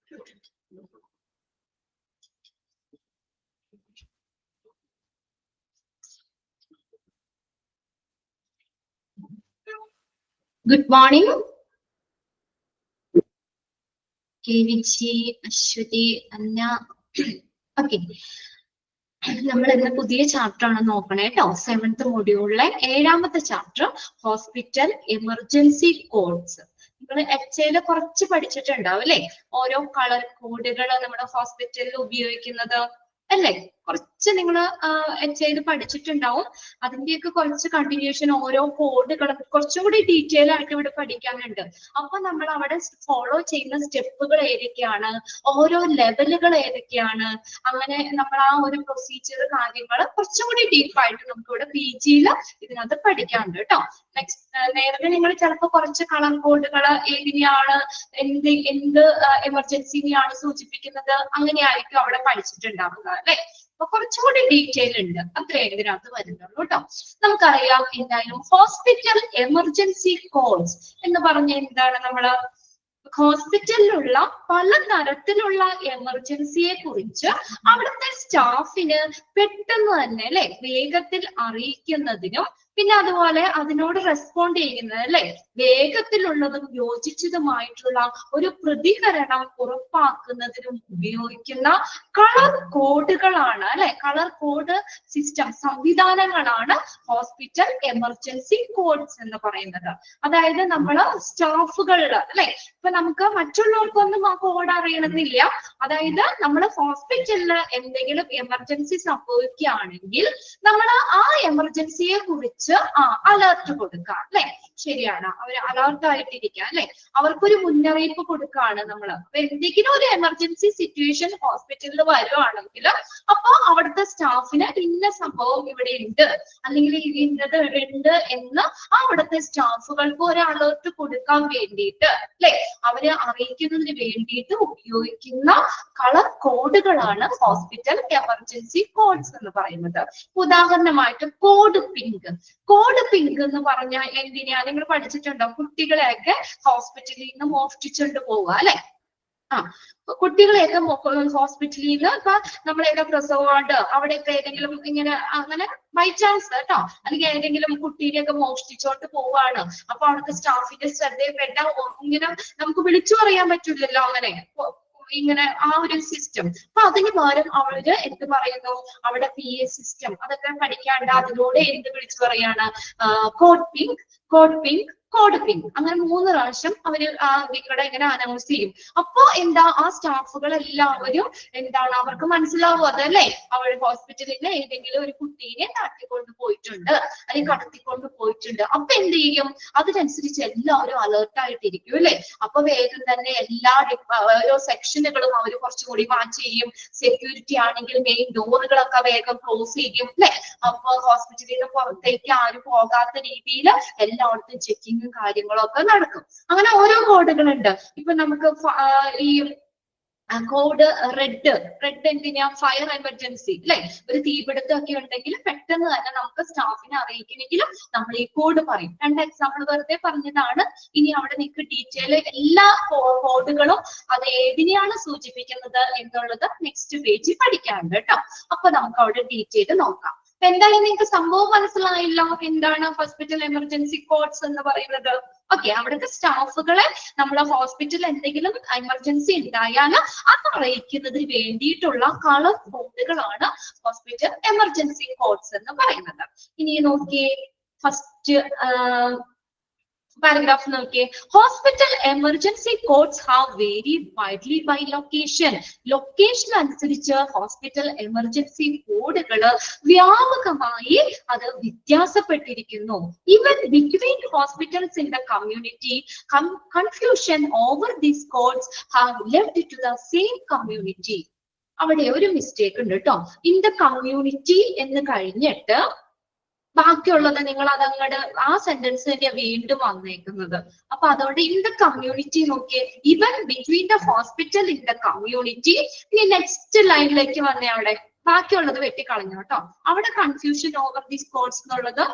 Good morning. Kevichi, Ashwati, Anya. Okay. നമ്മൾ ഇന്ന് പുതിയ ചാപ്റ്റർ ആണ് നോക്കണേ കേട്ടോ. 7th മൊഡ്യൂളിലെ 7ാമത്തെ ചാപ്റ്റർ ഹോസ്പിറ്റൽ എമർജൻസി കോഡ്സ്. നിങ്ങൾ എച്ച് കുറച്ച് പഠിച്ചിട്ടുണ്ടാവും അല്ലെ? ഓരോ കളർ കോഡുകൾ നമ്മുടെ ഹോസ്പിറ്റലിൽ ഉപയോഗിക്കുന്നത് അല്ലേ? കുറച്ച് നിങ്ങൾ എച്ച് പഠിച്ചിട്ടുണ്ടാവും. അതിന്റെയൊക്കെ കുറച്ച് കണ്ടിന്യൂഷൻ, ഓരോ കോഡുകളും കുറച്ചും കൂടി ഡീറ്റെയിൽ ആയിട്ട് ഇവിടെ പഠിക്കാനുണ്ട്. അപ്പൊ നമ്മൾ അവിടെ ഫോളോ ചെയ്യുന്ന സ്റ്റെപ്പുകൾ ഏതൊക്കെയാണ്, ഓരോ ലെവലുകൾ ഏതൊക്കെയാണ്, അങ്ങനെ നമ്മൾ ആ ഒരു പ്രൊസീജിയർ കാര്യങ്ങൾ കുറച്ചും കൂടി ഡീപ്പായിട്ട് നമുക്ക് ഇവിടെ PG-യിൽ ഇതിനകത്ത് പഠിക്കാനുണ്ട് കേട്ടോ. നെക്സ്റ്റ് നേരത്തെ നിങ്ങൾ ചിലപ്പോൾ കുറച്ച് കളർ കോഡുകൾ ഏതിനെയാണ്, എന്ത് എമർജൻസിനെയാണ് സൂചിപ്പിക്കുന്നത്, അങ്ങനെയായിരിക്കും അവിടെ പഠിച്ചിട്ടുണ്ടാവുക അല്ലെ? അപ്പൊ കുറച്ചുകൂടി ഡീറ്റെയിൽ ഉണ്ട്, അത്രയും ഇതിനകത്ത് വരുന്നുള്ളൂ കേട്ടോ. നമുക്കറിയാം എന്തായാലും ഹോസ്പിറ്റൽ എമർജൻസി കോഡ്സ് എന്ന് പറഞ്ഞ എന്താണ്, നമ്മള് ഹോസ്പിറ്റലിലുള്ള പല തരത്തിലുള്ള എമർജൻസിയെ കുറിച്ച് അവിടുത്തെ സ്റ്റാഫിന് പെട്ടെന്ന് തന്നെ അല്ലെ വേഗത്തിൽ അറിയിക്കുന്നതിനും, പിന്നെ അതുപോലെ അതിനോട് റെസ്പോണ്ട് ചെയ്യുന്നത് അല്ലെ വേഗത്തിലുള്ളതും യോജിച്ചതുമായിട്ടുള്ള ഒരു പ്രതികരണം ഉറപ്പാക്കുന്നതിനും ഉപയോഗിക്കുന്ന കളർ കോഡുകളാണ് അല്ലെ, കളർ കോഡ് സിസ്റ്റം സംവിധാനങ്ങളാണ് ഹോസ്പിറ്റൽ എമർജൻസി കോഡ്സ് എന്ന് പറയുന്നത്. അതായത് നമ്മള് സ്റ്റാഫുകളില് അല്ലെ, ഇപ്പൊ നമുക്ക് മറ്റുള്ളവർക്കൊന്നും ആ കോഡ് അറിയണമെന്നില്ല. അതായത് നമ്മൾ ഹോസ്പിറ്റലില് എന്തെങ്കിലും എമർജൻസി സംഭവിക്കുകയാണെങ്കിൽ നമ്മൾ ആ എമർജൻസിയെ കുറിച്ച് അലർട്ട് കൊടുക്കുക അല്ലെ, ശരിയാണ്, അവർ അലർട്ട് ആയിട്ടിരിക്കുക അല്ലെ, അവർക്കൊരു മുന്നറിയിപ്പ് കൊടുക്കുകയാണ് നമ്മൾ. അപ്പൊ എന്തെങ്കിലും ഒരു എമർജൻസി സിറ്റുവേഷൻ ഹോസ്പിറ്റലിൽ വരുവാണെങ്കിൽ അപ്പൊ അവിടുത്തെ സ്റ്റാഫിന് ഇന്ന സംഭവം ഇവിടെ ഉണ്ട് അല്ലെങ്കിൽ ഇന്നത് ഉണ്ട് എന്ന് അവിടുത്തെ സ്റ്റാഫുകൾക്ക് ഒരു അലർട്ട് കൊടുക്കാൻ വേണ്ടിയിട്ട് അല്ലെ, അവരെ അറിയിക്കുന്നതിന് വേണ്ടിയിട്ട് ഉപയോഗിക്കുന്ന കളർ കോഡുകളാണ് ഹോസ്പിറ്റൽ എമർജൻസി കോഡ്സ് എന്ന് പറയുന്നത്. ഉദാഹരണമായിട്ട് കോഡ് പിങ്ക്. കോഡ് പിങ്ക് എന്ന് പറഞ്ഞാൽ എന്തിനാ, നിങ്ങൾ പഠിച്ചിട്ടുണ്ടോ? കുട്ടികളെയൊക്കെ ഹോസ്പിറ്റലിൽ നിന്ന് മോഷ്ടിച്ചുകൊണ്ട് പോവുക അല്ലെ. കുട്ടികളെയൊക്കെ ഹോസ്പിറ്റലിൽ നിന്ന് ഇപ്പൊ നമ്മളെയൊക്കെ പ്രസവ വാർഡ് അവിടെയൊക്കെ ഏതെങ്കിലും ഇങ്ങനെ അങ്ങനെ ബൈ ചാൻസ് കേട്ടോ, അല്ലെങ്കിൽ ഏതെങ്കിലും കുട്ടീനെയൊക്കെ മോഷ്ടിച്ചോണ്ട് പോവാണ്. അപ്പൊ അവിടുത്തെ സ്റ്റാഫിന്റെ ശ്രദ്ധയിൽപ്പെട്ട ഇങ്ങനെ നമുക്ക് വിളിച്ചു പറയാൻ പറ്റില്ലല്ലോ അങ്ങനെ ഇങ്ങനെ ആ ഒരു സിസ്റ്റം. അപ്പൊ അതിന് പകരം അവര് എന്ത് പറയുന്നു, അവിടെ PA സിസ്റ്റം അതൊക്കെ പഠിക്കാണ്ട് അതിലൂടെ എന്ത് വിളിച്ചു പറയാണ്, code pink, code pink, code pink, അങ്ങനെ 3 പ്രാവശ്യം അവര് ഇവിടെ ഇങ്ങനെ അനൗൺസ് ചെയ്യും. അപ്പൊ എന്താ, ആ സ്റ്റാഫുകൾ എല്ലാവരും എന്താണ് അവർക്ക് മനസ്സിലാവും അതല്ലേ, അവർ ഹോസ്പിറ്റലിൽ ഏതെങ്കിലും ഒരു കുട്ടീനെ തട്ടിക്കൊണ്ട് പോയിട്ടുണ്ട് അല്ലെങ്കിൽ കടത്തിക്കൊണ്ട് പോയിട്ടുണ്ട്. അപ്പൊ എന്ത് ചെയ്യും, അതിനനുസരിച്ച് എല്ലാവരും അലേർട്ട് ആയിട്ടിരിക്കും അല്ലെ. അപ്പൊ വേഗം തന്നെ എല്ലാ ഓരോ സെക്ഷനുകളും അവർ കുറച്ചുകൂടി മാച്ച് ചെയ്യും. സെക്യൂരിറ്റി ആണെങ്കിൽ മെയിൻ ഡോറുകളൊക്കെ വേഗം ക്ലോസ് ചെയ്യും അല്ലെ. അപ്പൊ ഹോസ്പിറ്റലിൽ നിന്ന് പുറത്തേക്ക് ആരും പോകാത്ത രീതിയിൽ എല്ലായിടത്തും ചെക്കിങ് കാര്യങ്ങളൊക്കെ നടക്കും. അങ്ങനെ ഓരോ കോഡുകളുണ്ട്. ഇപ്പൊ നമുക്ക് ഈ കോഡ് റെഡ് എന്തിനാ, ഫയർ എമർജൻസി അല്ലെ, ഒരു തീപിടുത്തമൊക്കെ ഉണ്ടെങ്കിൽ പെട്ടെന്ന് തന്നെ നമുക്ക് സ്റ്റാഫിനെ അറിയിക്കണമെങ്കിലും നമ്മൾ ഈ കോഡ് പറയും. 2 എക്സാമ്പിൾ വെറുതെ പറഞ്ഞതാണ്. ഇനി അവിടെ നിങ്ങൾക്ക് ഡീറ്റെയിൽ എല്ലാ കോഡുകളും അത് ഏതിനെയാണ് സൂചിപ്പിക്കുന്നത് എന്നുള്ളത് നെക്സ്റ്റ് പേജിൽ പഠിക്കാനുണ്ട് കേട്ടോ. അപ്പൊ നമുക്ക് അവിടെ ഡീറ്റെയിൽ നോക്കാം. എന്തായാലും നിങ്ങൾക്ക് സംഭവം മനസ്സിലായല്ലോ, എന്താണ് ഹോസ്പിറ്റൽ എമർജൻസി കോഡ്സ് എന്ന് പറയുന്നത്. ഓക്കെ, അവിടുത്തെ സ്റ്റാഫുകളെ നമ്മളെ ഹോസ്പിറ്റലിൽ എന്തെങ്കിലും എമർജൻസി ഉണ്ടായാൽ അത് അറിയിക്കുന്നതിന് വേണ്ടിയിട്ടുള്ള കളർ കോഡുകളാണ് ഹോസ്പിറ്റൽ എമർജൻസി കോഡ്സ് എന്ന് പറയുന്നത്. ഇനി നോക്കിയേ, ഫസ്റ്റ് പാരഗ്രാഫ് നോക്കിയേ. Hospital emergency codes have varied widely by location. Location അനുസരിച്ച് ഹോസ്പിറ്റൽ എമർജൻസി കോഡുകൾ വ്യാപകമായി അത് വ്യത്യാസപ്പെട്ടിരിക്കുന്നു. Even between hospitals in the community, confusion over these codes have left to the same community. അവിടെ ഒരു മിസ്റ്റേക്ക് ഉണ്ട് കേട്ടോ. ഇൻ ദ കമ്മ്യൂണിറ്റി എന്ന് കഴിഞ്ഞിട്ട് ബാക്കിയുള്ളത് നിങ്ങൾ അതങ്ങോട്ട് ആ സെന്റൻസ് തന്നെ വീണ്ടും വന്നേക്കുന്നത്. അപ്പൊ അതുകൊണ്ട് ഇൻ ദ കമ്മ്യൂണിറ്റി നോക്കിയേ, even between the hospital in the community. ഇനി നെക്സ്റ്റ് ലൈനിലേക്ക് വന്നേ, അവിടെ ബാക്കിയുള്ളത് വെട്ടിക്കളഞ്ഞു കേട്ടോ. അവിടെ കൺഫ്യൂഷൻ ഓവർ ദീസ് കോഡ്സ് എന്നുള്ളത്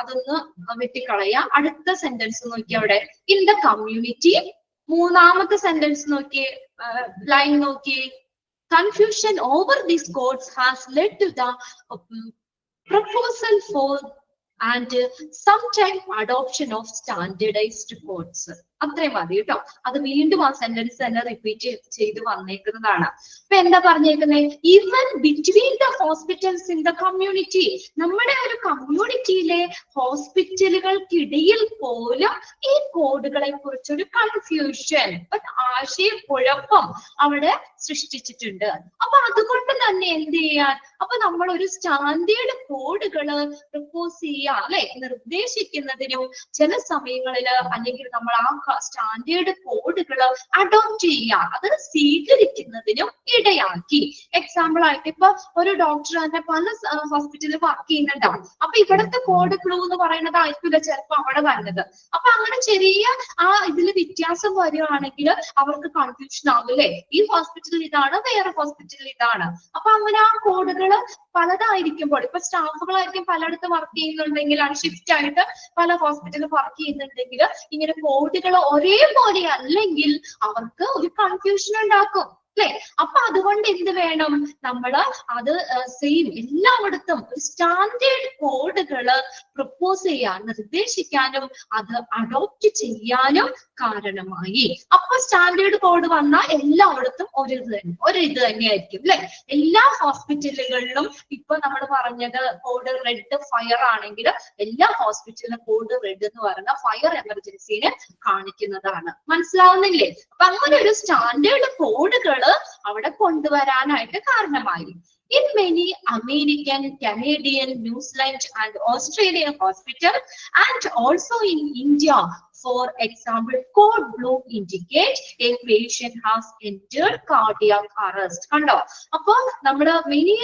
അതൊന്ന് വെട്ടിക്കളയാ. അടുത്ത സെന്റൻസ് നോക്കിയേ, അവിടെ ഇൻ ദ കമ്മ്യൂണിറ്റി. 3ാമത്തെ സെന്റൻസ് നോക്കിയേ, line നോക്കിയേ. Confusion over these codes has led to the proposal for and sometime adoption of standardized codes. അത്രയും മതി കേട്ടോ. അത് വീണ്ടും ആ സെന്റൻസ് തന്നെ റിപ്പീറ്റ് ചെയ്ത് വന്നേക്കുന്നതാണ്. അപ്പൊ എന്താ പറഞ്ഞേക്കുന്നത്? Even between the hospitals in the community, നമ്മുടെ ഒരു കമ്മ്യൂണിറ്റിയിലെ ഹോസ്പിറ്റലുകൾക്കിടയിൽ പോലും ഈ കോഡുകളെ കുറിച്ചൊരു കൺഫ്യൂഷൻ, ആശയക്കുഴപ്പം അവിടെ സൃഷ്ടിച്ചിട്ടുണ്ട്. അപ്പൊ അതുകൊണ്ട് തന്നെ എന്ത് ചെയ്യാൻ, അപ്പൊ നമ്മൾ ഒരു സ്റ്റാൻഡേർഡ് കോഡുകള് പ്രപ്പോസ് ചെയ്യുക, അല്ലെ, നിർദ്ദേശിക്കുന്നതിനും ചില സമയങ്ങളിൽ അല്ലെങ്കിൽ നമ്മൾ ആ സ്റ്റാൻഡേർഡ് കോഡുകൾ അഡോപ്റ്റ് ചെയ്യുക, അത് സ്വീകരിക്കുന്നതിനും ഇടയാക്കി. എക്സാമ്പിൾ ആയിട്ട് ഇപ്പൊ ഒരു ഡോക്ടർ തന്നെ പല ഹോസ്പിറ്റലിൽ വർക്ക് ചെയ്യുന്നുണ്ടാവും. അപ്പൊ ഇവിടുത്തെ കോഡ് ബ്ലൂ എന്ന് പറയുന്നത് ആയിരിക്കില്ല ചിലപ്പോൾ അവിടെ വരുന്നത്. അപ്പൊ അങ്ങനെ ചെറിയ ആ ഇതിൽ വ്യത്യാസം വരികയാണെങ്കിൽ അവർക്ക് കൺഫ്യൂഷൻ ആവും, അല്ലെ, ഈ ഹോസ്പിറ്റലിൽ ഇതാണ്, വേറെ ഹോസ്പിറ്റലിൽ ഇതാണ്. അപ്പൊ അങ്ങനെ ആ കോഡുകൾ പലതായിരിക്കുമ്പോൾ, ഇപ്പൊ സ്റ്റാഫുകളായിരിക്കും പലയിടത്ത് വർക്ക് ചെയ്യുന്നുണ്ടെങ്കിൽ, ഷിഫ്റ്റ് ആയിട്ട് പല ഹോസ്പിറ്റലിൽ വർക്ക് ചെയ്യുന്നുണ്ടെങ്കിൽ ഇങ്ങനെ കോഡുകൾ ഒരേപോലെ അല്ലെങ്കിൽ അവർക്ക് ഒരു കൺഫ്യൂഷൻ ഉണ്ടാക്കും, അല്ലെ. അപ്പൊ അതുകൊണ്ട് എന്ത് വേണം, നമ്മള് അത് സെയിം എല്ലായിടത്തും സ്റ്റാൻഡേർഡ് കോഡുകള് പ്രപ്പോസ് ചെയ്യാൻ, നിർദ്ദേശിക്കാനും അത് അഡോപ്റ്റ് ചെയ്യാനും കാരണമായി. അപ്പൊ സ്റ്റാൻഡേർഡ് കോഡ് വന്നാൽ എല്ലായിടത്തും ഒരു ഇത് തന്നെയായിരിക്കും, അല്ലെ. എല്ലാ ഹോസ്പിറ്റലുകളിലും ഇപ്പൊ നമ്മൾ പറഞ്ഞത് കോഡ് റെഡ് ഫയർ ആണെങ്കിൽ എല്ലാ ഹോസ്പിറ്റലിലും കോഡ് റെഡ് എന്ന് പറയുന്ന ഫയർ എമർജൻസിനെ കാണിക്കുന്നതാണ്. മനസ്സിലാവുന്നില്ലേ? അപ്പൊ അങ്ങനെ ഒരു സ്റ്റാൻഡേർഡ് കോഡുകള് അവിടെ കൊണ്ടുവരാനായിട്ട് കാരണമായി. In many American, Canadian, New Zealand and Australian hospitals and also in India, for example, code blue indicate a patient has entered cardiac arrest. കണ്ടോ? അപ്പൊ നമ്മുടെ മെനി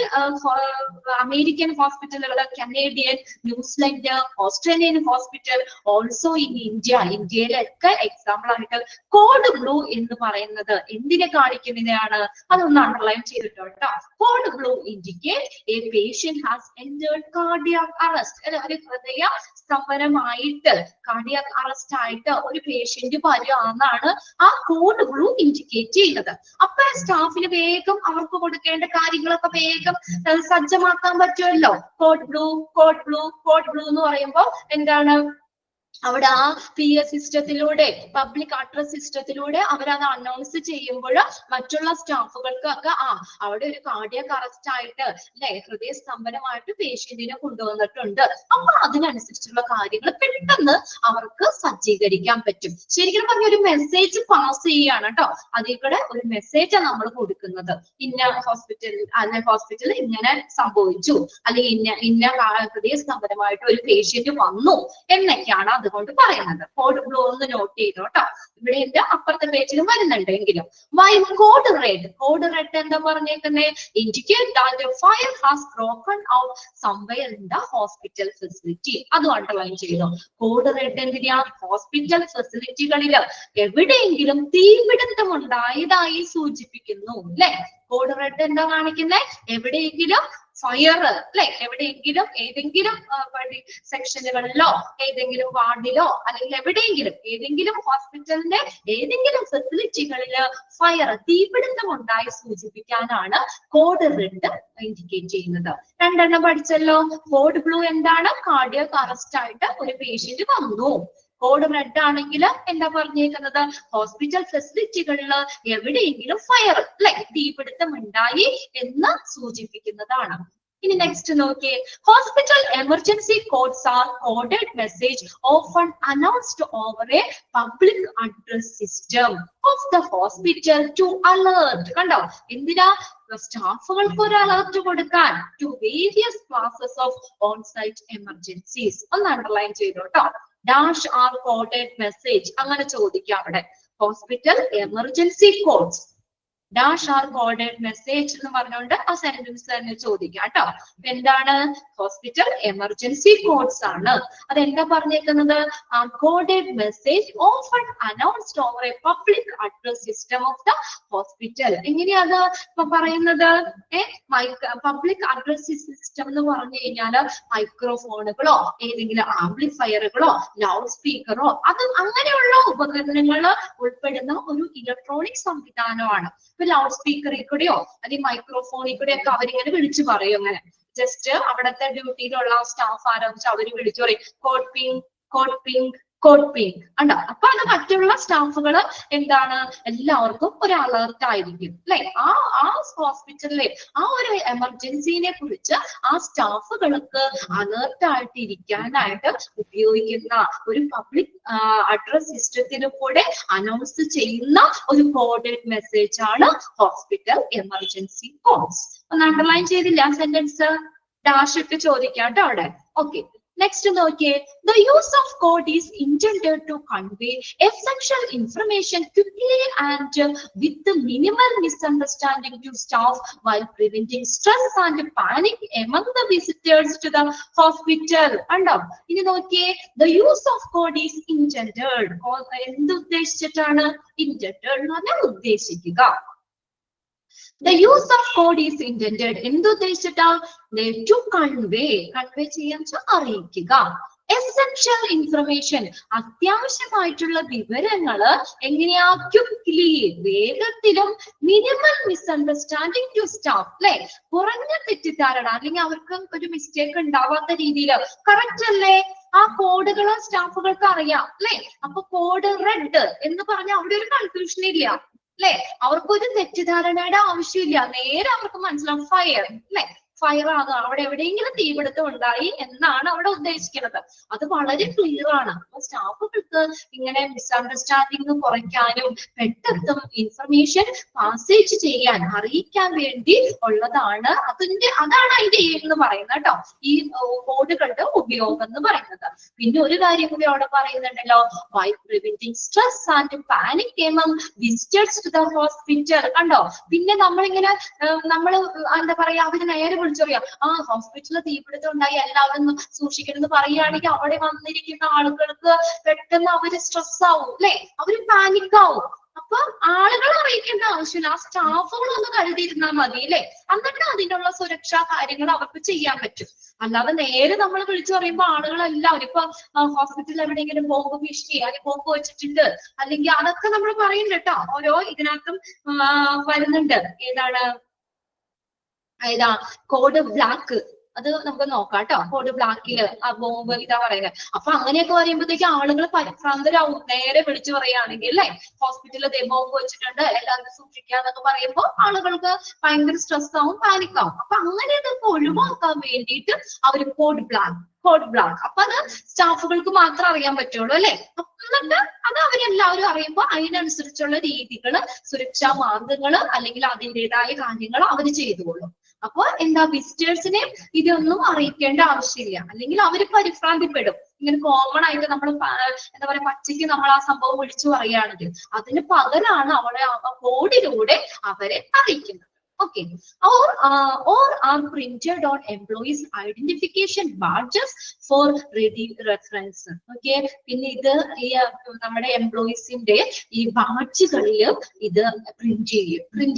അമേരിക്കൻ ഹോസ്പിറ്റലുകൾ, Canadian, New Zealand, Australian hospital, also in India, ഇന്ത്യയിലൊക്കെ example ആയിട്ട് code blue എന്ന് പറയുന്നത് എന്തിനെ കാണിക്കുന്നതാണ്? അതൊന്ന് അണ്ടർലൈൻ ചെയ്തിട്ടോ കേട്ടോ. Code blue indicate a patient has entered cardiac arrest. ഒരു ഹൃദയ സ്തംഭനമായിട്ട് കാർഡിയാക് അറസ്റ്റ് ആയിട്ട് ഒരു പേഷ്യന്റ് വരികയെന്നാണ് ആ കോഡ് ബ്ലൂ ഇൻഡിക്കേറ്റ് ചെയ്യുന്നത്. അപ്പൊ സ്റ്റാഫിന് വേഗം അവർക്ക് കൊടുക്കേണ്ട കാര്യങ്ങളൊക്കെ വേഗം സജ്ജമാക്കാൻ പറ്റുമല്ലോ. Code blue, code blue, code blue എന്ന് പറയുമ്പോൾ എന്താണ്, അവിടെ ആ PS സിസ്റ്റത്തിലൂടെ, പബ്ലിക് അഡ്രസ് സിസ്റ്റത്തിലൂടെ അവരത് അനൗൺസ് ചെയ്യുമ്പോൾ മറ്റുള്ള സ്റ്റാഫുകൾക്കൊക്കെ അവിടെ ഒരു കാർഡിയാക് അറസ്റ്റ് ആയിട്ട്, അല്ലെ, ഹൃദയസ്തംഭനമായിട്ട് പേഷ്യന്റിനെ കൊണ്ടുവന്നിട്ടുണ്ട്. അപ്പൊ അതിനനുസരിച്ചുള്ള കാര്യങ്ങൾ പെട്ടെന്ന് അവർക്ക് സജ്ജീകരിക്കാൻ പറ്റും. ശരിക്കും പറഞ്ഞ ഒരു മെസ്സേജ് പാസ് ചെയ്യുകയാണ് കേട്ടോ. അതിൽ കൂടെ ഒരു മെസ്സേജാണ് നമ്മൾ കൊടുക്കുന്നത്. ഇന്ന ഹോസ്പിറ്റലിൽ ഇങ്ങനെ സംഭവിച്ചു, അല്ലെങ്കിൽ ഇന്ന ഹൃദയസ്തംഭനമായിട്ട് ഒരു പേഷ്യന്റ് വന്നു എന്നൊക്കെയാണ് അതുകൊണ്ട് പറയുന്നത്. കോഡ് ബ്ലൂ ഒന്ന് നോട്ട് ചെയ്തോ കേട്ടോ. ഇവിടെ എന്റെ അപ്പുറത്തെ പേജിലും വരുന്നുണ്ടെങ്കിലും. While code red, code red എന്താ പറഞ്ഞേക്കുന്നത്? Indicate that fire has broken out somewhere in the hospital facility. അത് അണ്ടർലൈൻ ചെയ്തോ. കോഡ് റെഡ് എന്തിനാ? ഹോസ്പിറ്റൽ ഫെസിലിറ്റികളിൽ എവിടെയെങ്കിലും തീപിടുത്തം ഉണ്ടായതായി സൂചിപ്പിക്കുന്നു, അല്ലെ. കോഡ് റെഡ് എന്താ കാണിക്കുന്നത്? എവിടെയെങ്കിലും ഫയർ, അല്ലെ, എവിടെയെങ്കിലും ഏതെങ്കിലും സെക്ഷനുകളിലോ ഏതെങ്കിലും വാർഡിലോ അല്ലെങ്കിൽ എവിടെയെങ്കിലും ഏതെങ്കിലും ഹോസ്പിറ്റലിന്റെ ഏതെങ്കിലും ഫെസിലിറ്റികളില് ഫയർ, തീപിടുത്തം ഉണ്ടായി സൂചിപ്പിക്കാനാണ് കോഡ് റെഡ് ഇൻഡിക്കേറ്റ് ചെയ്യുന്നത്. രണ്ടെണ്ണം പഠിച്ചല്ലോ. കോഡ് ബ്ലൂ എന്താണ്? കാർഡിയാക് അറസ്റ്റ് ആയിട്ട് ഒരു പേഷ്യന്റ് വന്നു. കോഡ് റെഡ് ആണെങ്കിൽ എന്താ പറഞ്ഞേക്കുന്നത്? ഹോസ്പിറ്റൽ ഫെസിലിറ്റികളിൽ എവിടെയെങ്കിലും ഫയർ, അല്ലെ, തീപിടുത്തം ഉണ്ടായി എന്ന് സൂചിപ്പിക്കുന്നതാണ്. ഇനി നെക്സ്റ്റ് നോക്കിയേ. Hospital emergency codes are coded message often announced over a public address system of the hospital to alert. കണ്ടോ? എന്തിനാ? സ്റ്റാഫുകൾക്ക് ഒരു അലർട്ട് കൊടുക്കാൻ. To various classes of on site emergencies. ഒന്ന് അണ്ടർലൈൻ ചെയ്തോ കേട്ടോ. ഡാഷ് ആർ കോഡഡ് മെസ്സേജ് അങ്ങനെ ചോദിക്കാം അവിടെ. Hospital emergency codes dash are coded message എന്ന് പറഞ്ഞുകൊണ്ട് ആ സെന്റൻസ് തന്നെ ചോദിക്കാം കേട്ടോ. എന്താണ്? ഹോസ്പിറ്റൽ എമർജൻസി കോഡ്സ് ആണ്. അതെന്താ പറഞ്ഞേക്കുന്നത്? Coded message often announced over a public address system of the hospital. എങ്ങനെയാണ് പറയുന്നത്? പബ്ലിക് അഡ്രസ് സിസ്റ്റം എന്ന് പറഞ്ഞു കഴിഞ്ഞാൽ മൈക്രോഫോണുകളോ ഏതെങ്കിലും ആംപ്ലിഫയറുകളോ ലൗഡ് സ്പീക്കറോ അങ്ങനെയുള്ള ഉപകരണങ്ങൾ ഉൾപ്പെടുന്ന ഒരു ഇലക്ട്രോണിക് സംവിധാനമാണ്. ഇപ്പൊ ലൗഡ് സ്പീക്കറിൽ കൂടെയോ അല്ലെങ്കിൽ മൈക്രോഫോണിൽ കൂടെയോ ഒക്കെ അവരിങ്ങനെ വിളിച്ചു പറയും. അങ്ങനെ ജസ്റ്റ് അവിടുത്തെ ഡ്യൂട്ടിയിലുള്ള സ്റ്റാഫ് ആരംഭിച്ച് അവര് വിളിച്ചു പറയും code pink code pink code pink ഉണ്ടോ. അപ്പൊ അത് മറ്റുള്ള സ്റ്റാഫുകൾ എന്താണ് എല്ലാവർക്കും ഒരു അലർട്ട് ആയിരിക്കും അല്ലെ. ആ ഹോസ്പിറ്റലിലെ ആ ഒരു എമർജൻസിനെ കുറിച്ച് ആ സ്റ്റാഫുകൾക്ക് അലർട്ട് ആയിട്ട് ഇരിക്കാനായിട്ട് ഉപയോഗിക്കുന്ന ഒരു പബ്ലിക് അഡ്രസ് സിസ്റ്റത്തിന് കൂടെ അനൗൺസ് ചെയ്യുന്ന ഒരു കോഡഡ് മെസ്സേജ് ആണ് ഹോസ്പിറ്റൽ എമർജൻസി കോഡ്സ്. ഒന്ന് അണ്ടർലൈൻ ചെയ്തില്ല സെന്റൻസ്? ഡാഷ് ഇട്ട് ചോദിക്കാം കേട്ടോ അവിടെ. ഓക്കെ, next നോക്കിയേ. The use of code is intended to convey essential information quickly and with the minimal misunderstanding to staff while preventing stress and panic among the visitors to the hospital. ഉണ്ടോ? ഇനി നോക്കിയേ. The use of code is intended. എന്ത് ഉദ്ദേശിച്ചിട്ടാണ്? intended എന്ന് പറഞ്ഞാൽ ഉദ്ദേശിക്കുക. The use of code is intended. എന്ത് ഉദ്ദേശിച്ചിട്ടാ? to convey. convey ചെയ്യാൻ അറിയിക്കുക. essential information. അത്യാവശ്യമായിട്ടുള്ള വിവരങ്ങള് എങ്ങനെയാ? ക്വിക്ലി, വേഗത്തിലും മിനിമൽ മിസ്അണ്ടർസ്റ്റാൻഡിങ് ടു സ്റ്റാഫ്. അല്ലെ, കുറഞ്ഞ തെറ്റിദ്ധാരണ അല്ലെങ്കിൽ അവർക്ക് ഒരു മിസ്റ്റേക്ക് ഉണ്ടാവാത്ത രീതിയിൽ. കറക്റ്റ് അല്ലേ? ആ കോഡുകൾ സ്റ്റാഫുകൾക്ക് അറിയാം അല്ലെ. അപ്പൊ കോഡ് റെഡ് എന്ന് പറഞ്ഞാൽ അവിടെ ഒരു കൺഫ്യൂഷൻ ഇല്ല അല്ലെ. അവർക്കൊരു തെറ്റിദ്ധാരണയുടെ ആവശ്യമില്ല. നേരെ അവർക്ക് മനസ്സിലാവും ഫയർ അല്ലെ. ഫയർ ആകാം, അവിടെ എവിടെയെങ്കിലും തീപിടുത്തം ഉണ്ടായി എന്നാണ് അവിടെ ഉദ്ദേശിക്കുന്നത്. അത് വളരെ ക്ലിയർ ആണ്. അപ്പൊ സ്റ്റാഫുകൾക്ക് ഇങ്ങനെ മിസ്അണ്ടർസ്റ്റാൻഡിങ് കുറയ്ക്കാനും പെട്ടെന്ന് ഇൻഫർമേഷൻ പാസേജ് ചെയ്യാൻ അറിയിക്കാൻ വേണ്ടി ഉള്ളതാണ്. അതാണ് അതിന്റെ എയിം എന്ന് പറയുന്നത് കേട്ടോ, ഈ കോഡുകളുടെ ഉപയോഗം എന്ന് പറയുന്നത്. പിന്നെ ഒരു കാര്യം കൂടി അവിടെ പറയുന്നുണ്ടല്ലോ, by preventing stress and panic among visitors to the hospital. കണ്ടോ? പിന്നെ നമ്മളിങ്ങനെ എന്താ പറയാ, അവര് നേരെ വിളിച്ചറിയാം ഹോസ്പിറ്റലിൽ തീപിടുത്തം ഉണ്ടായി എല്ലാവരും സൂക്ഷിക്കണം എന്ന് പറയുകയാണെങ്കിൽ അവിടെ വന്നിരിക്കുന്ന ആളുകൾക്ക് പെട്ടെന്ന് അവര് സ്ട്രെസ് ആവും അല്ലെ, അവര് പാനിക് ആവും. അപ്പൊ ആളുകളെ അറിയിക്കേണ്ട ആവശ്യമില്ല, ആ സ്റ്റാഫുകളൊന്ന് കരുതിയിരുന്നാൽ മതി അല്ലെ. എന്നിട്ട് അതിനുള്ള സുരക്ഷാ കാര്യങ്ങൾ അവർക്ക് ചെയ്യാൻ പറ്റും. അല്ലാതെ നേരെ നമ്മൾ വിളിച്ചു പറയുമ്പോ ആളുകളെല്ലാവരും ഇപ്പൊ ഹോസ്പിറ്റലിൽ എവിടെയെങ്കിലും ബോംബ് ഭീഷണി അല്ലെങ്കിൽ ബോംബ് വെച്ചിട്ടുണ്ട് അല്ലെങ്കിൽ അതൊക്കെ നമ്മൾ പറയുന്നുണ്ട് കേട്ടോ. ഓരോ ഇതിനകത്തും വരുന്നുണ്ട്. ഏതാ കോഡ് ബ്ലാക്ക്, അത് നമുക്ക് നോക്കാം കേട്ടോ. കോഡ് ബ്ലാക്കില് ആ ബോംബ് ഇതാ പറയുന്നത്. അപ്പൊ അങ്ങനെയൊക്കെ പറയുമ്പോഴത്തേക്ക് ആളുകൾ പരിഭ്രാന്തരാവും. നേരെ വിളിച്ചു പറയുകയാണെങ്കിൽ അല്ലെ, ഹോസ്പിറ്റലിൽ ബോംബ് വെച്ചിട്ടുണ്ട് എല്ലാവരും സൂക്ഷിക്കാന്നൊക്കെ പറയുമ്പോൾ ആളുകൾക്ക് ഭയങ്കര സ്ട്രെസ് ആവും, പാനിക് ആവും. അപ്പൊ അങ്ങനെ ഇതൊക്കെ ഒഴിവാക്കാൻ വേണ്ടിയിട്ട് അവര് കോഡ് ബ്ലാക്ക് അപ്പൊ അത് സ്റ്റാഫുകൾക്ക് മാത്രം അറിയാൻ പറ്റുള്ളൂ അല്ലെ. എന്നിട്ട് അത് അവരെല്ലാവരും അറിയുമ്പോൾ അതിനനുസരിച്ചുള്ള രീതികള്, സുരക്ഷാ മാർഗങ്ങള് അല്ലെങ്കിൽ അതിൻ്റെതായ കാര്യങ്ങൾ അവര് ചെയ്തുകൊള്ളും. അപ്പൊ എന്താ, വിസിറ്റേഴ്സിനെ ഇതൊന്നും അറിയിക്കേണ്ട ആവശ്യമില്ല, അല്ലെങ്കിൽ അവര് പരിഭ്രാന്തിപ്പെടും. ഇങ്ങനെ കോമൺ ആയിട്ട് നമ്മൾ എന്താ പറയാ പച്ചയ്ക്ക് നമ്മൾ ആ സംഭവം വിളിച്ചു പറയുകയാണെങ്കിൽ അതിന് പകരമാണ് അവിടെ കോഡിലൂടെ അവരെ അറിയിക്കുന്നത്. Okay, or are printed on employees identification badges for ready reference. Okay, പിന്നെ ഇത് ഈ നമ്മുടെ എംപ്ലോയീസിന്റെ ഈ ബാഡ്ജുകളിൽ ഇത് പ്രിന്റ്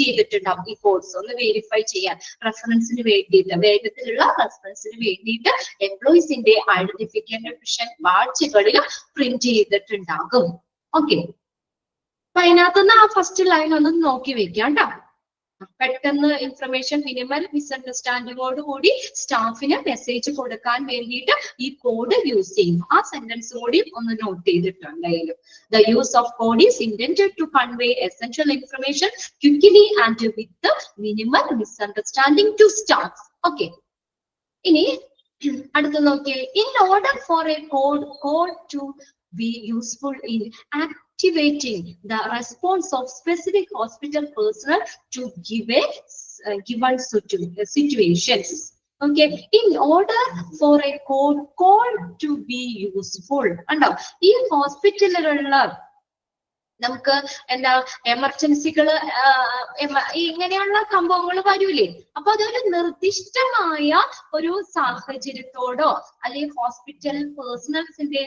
ചെയ്തിട്ടുണ്ടാവും. ഈ കോഡ്സ് ഒന്ന് വെരിഫൈ ചെയ്യാൻ റെഫറൻസിന് വേണ്ടിയിട്ട്, വേഗത്തിലുള്ള റെഫറൻസിന് വേണ്ടിയിട്ട് എംപ്ലോയീസിന്റെ ഐഡന്റിഫിക്കേഷൻ ബാഡ്ജുകളിൽ പ്രിന്റ് ചെയ്തിട്ടുണ്ടാകും. ഓക്കെ, അപ്പൊ അതിനകത്തുനിന്ന് ആ ഫസ്റ്റ് ലൈൻ ഒന്ന് നോക്കി വെക്കാം കേട്ടോ. പെട്ടെന്ന് ഇൻഫർമേഷൻ മിനിമൽ മിസ്അണ്ടർസ്റ്റാൻഡിങ്ങോട് കൂടി സ്റ്റാഫിന് മെസ്സേജ് കൊടുക്കാൻ വേണ്ടിയിട്ട് ഈ കോഡ് യൂസ് ചെയ്യും. ആ സെന്റൻസ് കൂടി ഒന്ന് not ചെയ്തിട്ടുണ്ടായാലും. The use of code is intended to convey essential information quickly and with minimal misunderstanding to staff. Okay, ഇനി അടുത്ത് നോക്കിയേ. In order for a code to be useful in activating the response of specific hospital personnel to give a given situations. Okay, in order for a code to be useful, ഉണ്ടോ ഈ ഹോസ്പിറ്റലുകളിൽ നമുക്ക് എന്താ എമർജൻസികൾ ഇങ്ങനെയുള്ള സംഭവങ്ങൾ വരൂലേ. അപ്പൊ അതൊരു നിർദ്ദിഷ്ടമായ ഒരു സാഹചര്യത്തോടോ അല്ലെങ്കിൽ ഹോസ്പിറ്റൽ പേഴ്സണൽസിന്റെ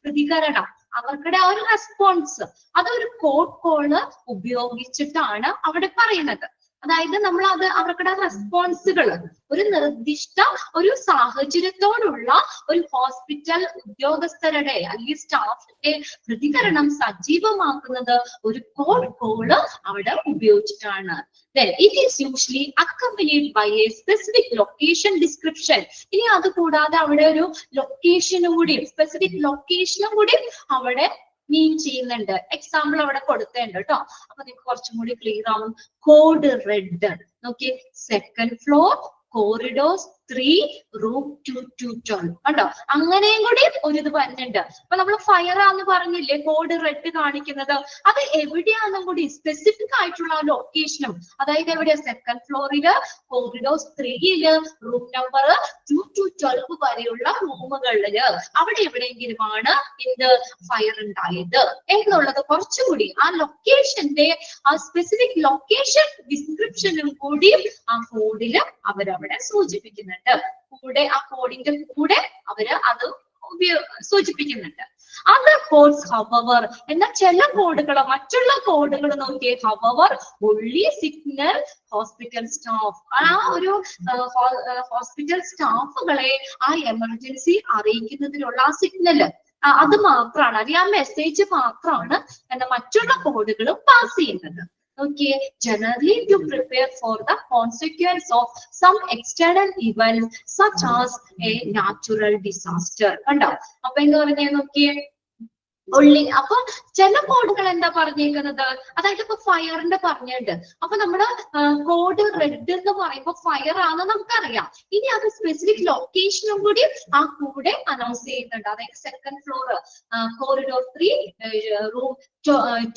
പ്രതികരണം, അവരുടെ ആ ഒരു റെസ്പോൺസ്, അതൊരു കോഡ് ഉപയോഗിച്ചിട്ടാണ് അവിടെ പറയുന്നത്. അതായത് നമ്മൾ അത് അവരുടെ റെസ്പോൺസുകൾ ഒരു നിർദ്ദിഷ്ട ഒരു സാഹചര്യത്തോടുള്ള ഒരു ഹോസ്പിറ്റൽ ഉദ്യോഗസ്ഥരുടെ അല്ലെങ്കിൽ സ്റ്റാഫിന്റെ പ്രതികരണം സജീവമാക്കുന്നത് ഒരു കോഡ് അവിടെ ഉപയോഗിച്ചിട്ടാണ്. Then it is usually accompanied by a specific location description. ഇനി അത് കൂടാതെ അവിടെ ഒരു ലൊക്കേഷനും കൂടി, സ്പെസിഫിക് ലൊക്കേഷനും കൂടി അവിടെ മീൻ ചെയ്യുന്നുണ്ട്. എക്സാമ്പിൾ അവിടെ കൊടുത്തേണ്ട കേട്ടോ. അപ്പൊ നിങ്ങൾക്ക് കുറച്ചും കൂടി ക്ലിയർ ആവും. കോഡ് റെഡ് നോക്കിയേ, 2nd floor, corridors 3, room 212 കണ്ടോ. അങ്ങനെയും കൂടി ഒരു ഇത് വരുന്നുണ്ട്. അപ്പൊ നമ്മൾ ഫയർ ആന്ന് പറഞ്ഞില്ലേ കോഡ് റെഡ് കാണിക്കുന്നത്, അത് എവിടെയാണെന്നും കൂടി സ്പെസിഫിക് ആയിട്ടുള്ള ലൊക്കേഷനും, അതായത് എവിടെയാ 2nd ഫ്ലോറില്, കോറിഡോർസ് 3ല്, റൂം നമ്പർ 212 വരെയുള്ള റൂമുകളില് അവിടെ എവിടെയെങ്കിലുമാണ് ഇത് ഫയർ ഉണ്ടായത് എന്നുള്ളത് കുറച്ചുകൂടി ആ ലൊക്കേഷന്റെ ആ സ്പെസിഫിക് ലൊക്കേഷൻ ഡിസ്ക്രിപ്ഷനും കൂടി ആ കോഡില് അവരവിടെ സൂചിപ്പിക്കുന്നുണ്ട്. കൂടെ ആ കോഡിന്റെ കൂടെ അവര് അത് സൂചിപ്പിക്കുന്നുണ്ട്. അതർ കോഡ്സ് ഹവർ, എന്നാൽ ചില കോഡുകൾ, മറ്റുള്ള കോഡുകൾ നോക്കിയേ, hour only signal hospital staff, ആ ഒരു ഹോസ്പിറ്റൽ സ്റ്റാഫുകളെ ആ എമർജൻസി അറിയിക്കുന്നതിനുള്ള ആ സിഗ്നൽ അത് മാത്രമാണ്, അത് ആ മെസ്സേജ് മാത്രമാണ് എന്താ മറ്റുള്ള കോഡുകളും പാസ് ചെയ്യുന്നത്. Okay, generally to prepare for the consequence of some external events such as a natural disaster. കണ്ടോ, അപ്പൊ എന്താ പറഞ്ഞേ നോക്കിയേ, ഉള്ളി. അപ്പൊ ചില കോഡുകൾ എന്താ പറഞ്ഞേക്കുന്നത്, അതായത് ഇപ്പൊ ഫയറിന്റെ പറഞ്ഞിട്ടുണ്ട്. അപ്പൊ നമ്മുടെ കോഡ് റെഡ് എന്ന് പറയുമ്പോൾ ഫയർ ആണെന്ന് നമുക്കറിയാം. ഇനി അത് സ്പെസിഫിക് ലൊക്കേഷനും കൂടി ആ കൂടെ അനൗൺസ് ചെയ്യുന്നുണ്ട്. അതായത് 2nd floor, corridor 3, room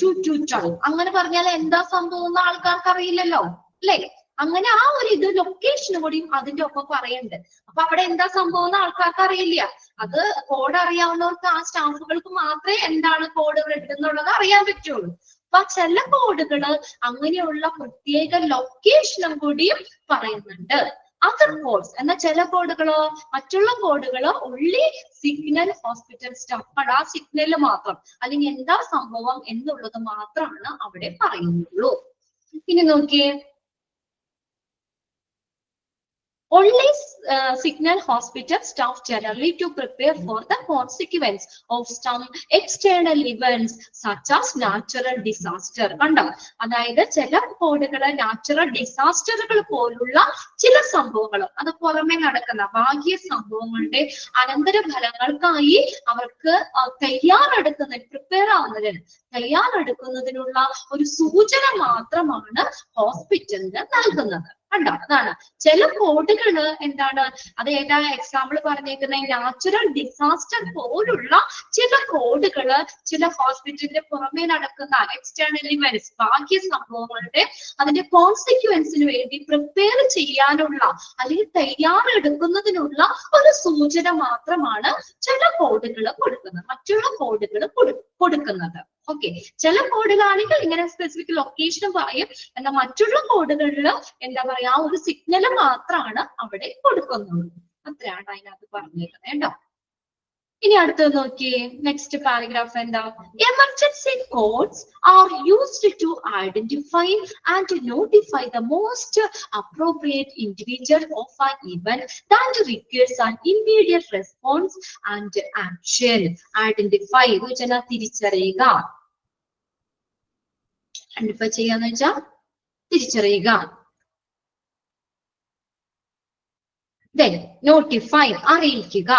212 അങ്ങനെ പറഞ്ഞാൽ എന്താ സംഭവം എന്ന് ആൾക്കാർക്ക് അറിയില്ലല്ലോ അല്ലേ. അങ്ങനെ ആ ഒരു ഇത് ലൊക്കേഷനും കൂടി അതിന്റെ ഒപ്പം പറയുന്നുണ്ട്. അപ്പൊ അവിടെ എന്താ സംഭവം എന്ന് ആൾക്കാർക്ക് അറിയില്ല. അത് കോഡ് അറിയാവുന്നവർക്ക്, ആ സ്റ്റാഫുകൾക്ക് മാത്രമേ എന്താണ് കോഡ് റെഡ് എന്നുള്ളത് അറിയാൻ പറ്റുള്ളൂ. അപ്പൊ ചില കോഡുകള് അങ്ങനെയുള്ള പ്രത്യേക ലൊക്കേഷനും കൂടിയും പറയുന്നുണ്ട്. അതർ കോഡ്സ് എന്നാൽ ചില കോഡുകളോ, മറ്റുള്ള കോഡുകളോ ഉള്ളി സിഗ്നൽ ഹോസ്പിറ്റൽ സ്റ്റാഫ്, ആ സിഗ്നല് മാത്രം അല്ലെങ്കിൽ എന്താ സംഭവം എന്നുള്ളത് മാത്രമാണ് അവിടെ പറയുന്നുള്ളൂ. ഇനി നോക്കിയേ, only signal hospital staff generally to prepare for the consequence of some external events such as natural disaster. കണ്ടോ, അതായത് ചില കോഡുകള് നാച്ചുറൽ ഡിസാസ്റ്ററുകൾ പോലുള്ള ചില സംഭവങ്ങൾ, അത് പുറമെ നടക്കുന്ന ബാഹ്യ സംഭവങ്ങളുടെ അനന്തര ഫലങ്ങൾക്കായി അവർക്ക് പ്രിപ്പയർ ആവുന്നതിന് തയ്യാറെടുക്കുന്നതിനുള്ള ഒരു സൂചന മാത്രമാണ് ഹോസ്പിറ്റലിന് നൽകുന്നത്. കണ്ടോ, അതാണ് ചില കോഡുകള് എന്താണ്, അത് ഏതാ എക്സാമ്പിൾ പറഞ്ഞേക്കുന്ന നാച്ചുറൽ ഡിസാസ്റ്റർ പോലുള്ള ചില കോഡുകള് ചില ഹോസ്പിറ്റലിന്റെ പുറമെ നടക്കുന്ന എക്സ്റ്റേണൽ ഇവന്റ്സ്, ബാഹ്യ സംഭവങ്ങളുടെ അതിന്റെ കോൺസിക്വൻസിന് വേണ്ടി പ്രിപ്പയർ ചെയ്യാനുള്ള അല്ലെങ്കിൽ തയ്യാറെടുക്കുന്നതിനുള്ള ഒരു സൂചന മാത്രമാണ് ചില കോഡുകൾ കൊടുക്കുന്നത്, മറ്റുള്ള കോഡുകൾ കൊടുക്കുന്നത്. ഓക്കെ, ചില കോഡുകളാണെങ്കിൽ ഇങ്ങനെ സ്പെസിഫിക് ലൊക്കേഷൻ പറയും, എന്നാൽ മറ്റുള്ള കോഡുകളിൽ എന്താ പറയാ ആ ഒരു സിഗ്നൽ മാത്രമാണ് അവിടെ കൊടുക്കുന്നുള്ളൂ. അത്രയാണ് അതിനകത്ത് പറഞ്ഞേക്കുന്നത് കേട്ടോ. ഇനി അടുത്തത് നോക്കിയേ, നെക്സ്റ്റ് പാരഗ്രാഫ് എന്താ, emergency codes are used to identify and notify the most appropriate individual of an event that requires an immediate response and action. Identify എന്ന് വെച്ചാൽ തിരിച്ചറിയുക, ഐഡന്റിഫൈ ചെയ്യാന്ന് വെച്ചാൽ തിരിച്ചറിയുക. Then notify അറിയിക്കുക.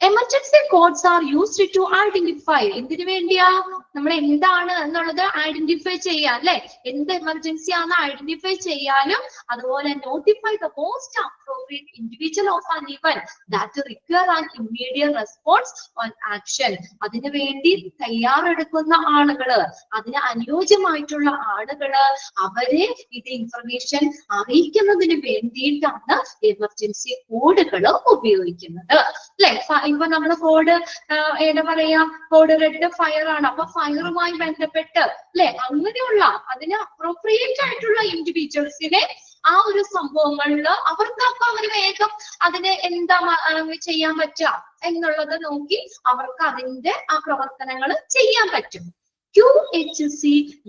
Emergency codes are used to identify, എന്തിനു വേണ്ടിയാ, നമ്മൾ എന്താണ് എന്നുള്ളത് ഐഡന്റിഫൈ ചെയ്യാൻ അല്ലെ, എന്ത് എമർജൻസി ആണെന്ന് ഐഡന്റിഫൈ ചെയ്യാനും അതുപോലെ notify the most appropriate appropriate individual of an event that require an immediate response on action. അതിനു വേണ്ടി തയ്യാറെടുക്കുന്ന ആളുകള്, അതിന് അനുയോജ്യമായിട്ടുള്ള ആളുകള്, അവരെ ഇത് ഇൻഫർമേഷൻ അറിയിക്കുന്നതിന് വേണ്ടിയിട്ടാണ് എമർജൻസി കോഡുകൾ ഉപയോഗിക്കുന്നത്. അല്ലെ? ഇപ്പൊ നമ്മള് കോഡ് ഏതാ പറയാ, കോഡ് റെഡ് ഫയർ ആണ്. അപ്പൊ ഫയറുമായി ബന്ധപ്പെട്ട് അല്ലെ, അങ്ങനെയുള്ള അതിന് അപ്രോപ്രിയേറ്റ് ആയിട്ടുള്ള ഇൻഡിവിജ്വൽസിനെ ആ ഒരു സംഭവങ്ങളിൽ അവർക്കൊക്കെ അവർ വേഗം അതിന് എന്താ ചെയ്യാൻ പറ്റുക എന്നുള്ളത് നോക്കി അവർക്ക് അതിന്റെ ആ പ്രവർത്തനങ്ങൾ ചെയ്യാൻ പറ്റും. QHC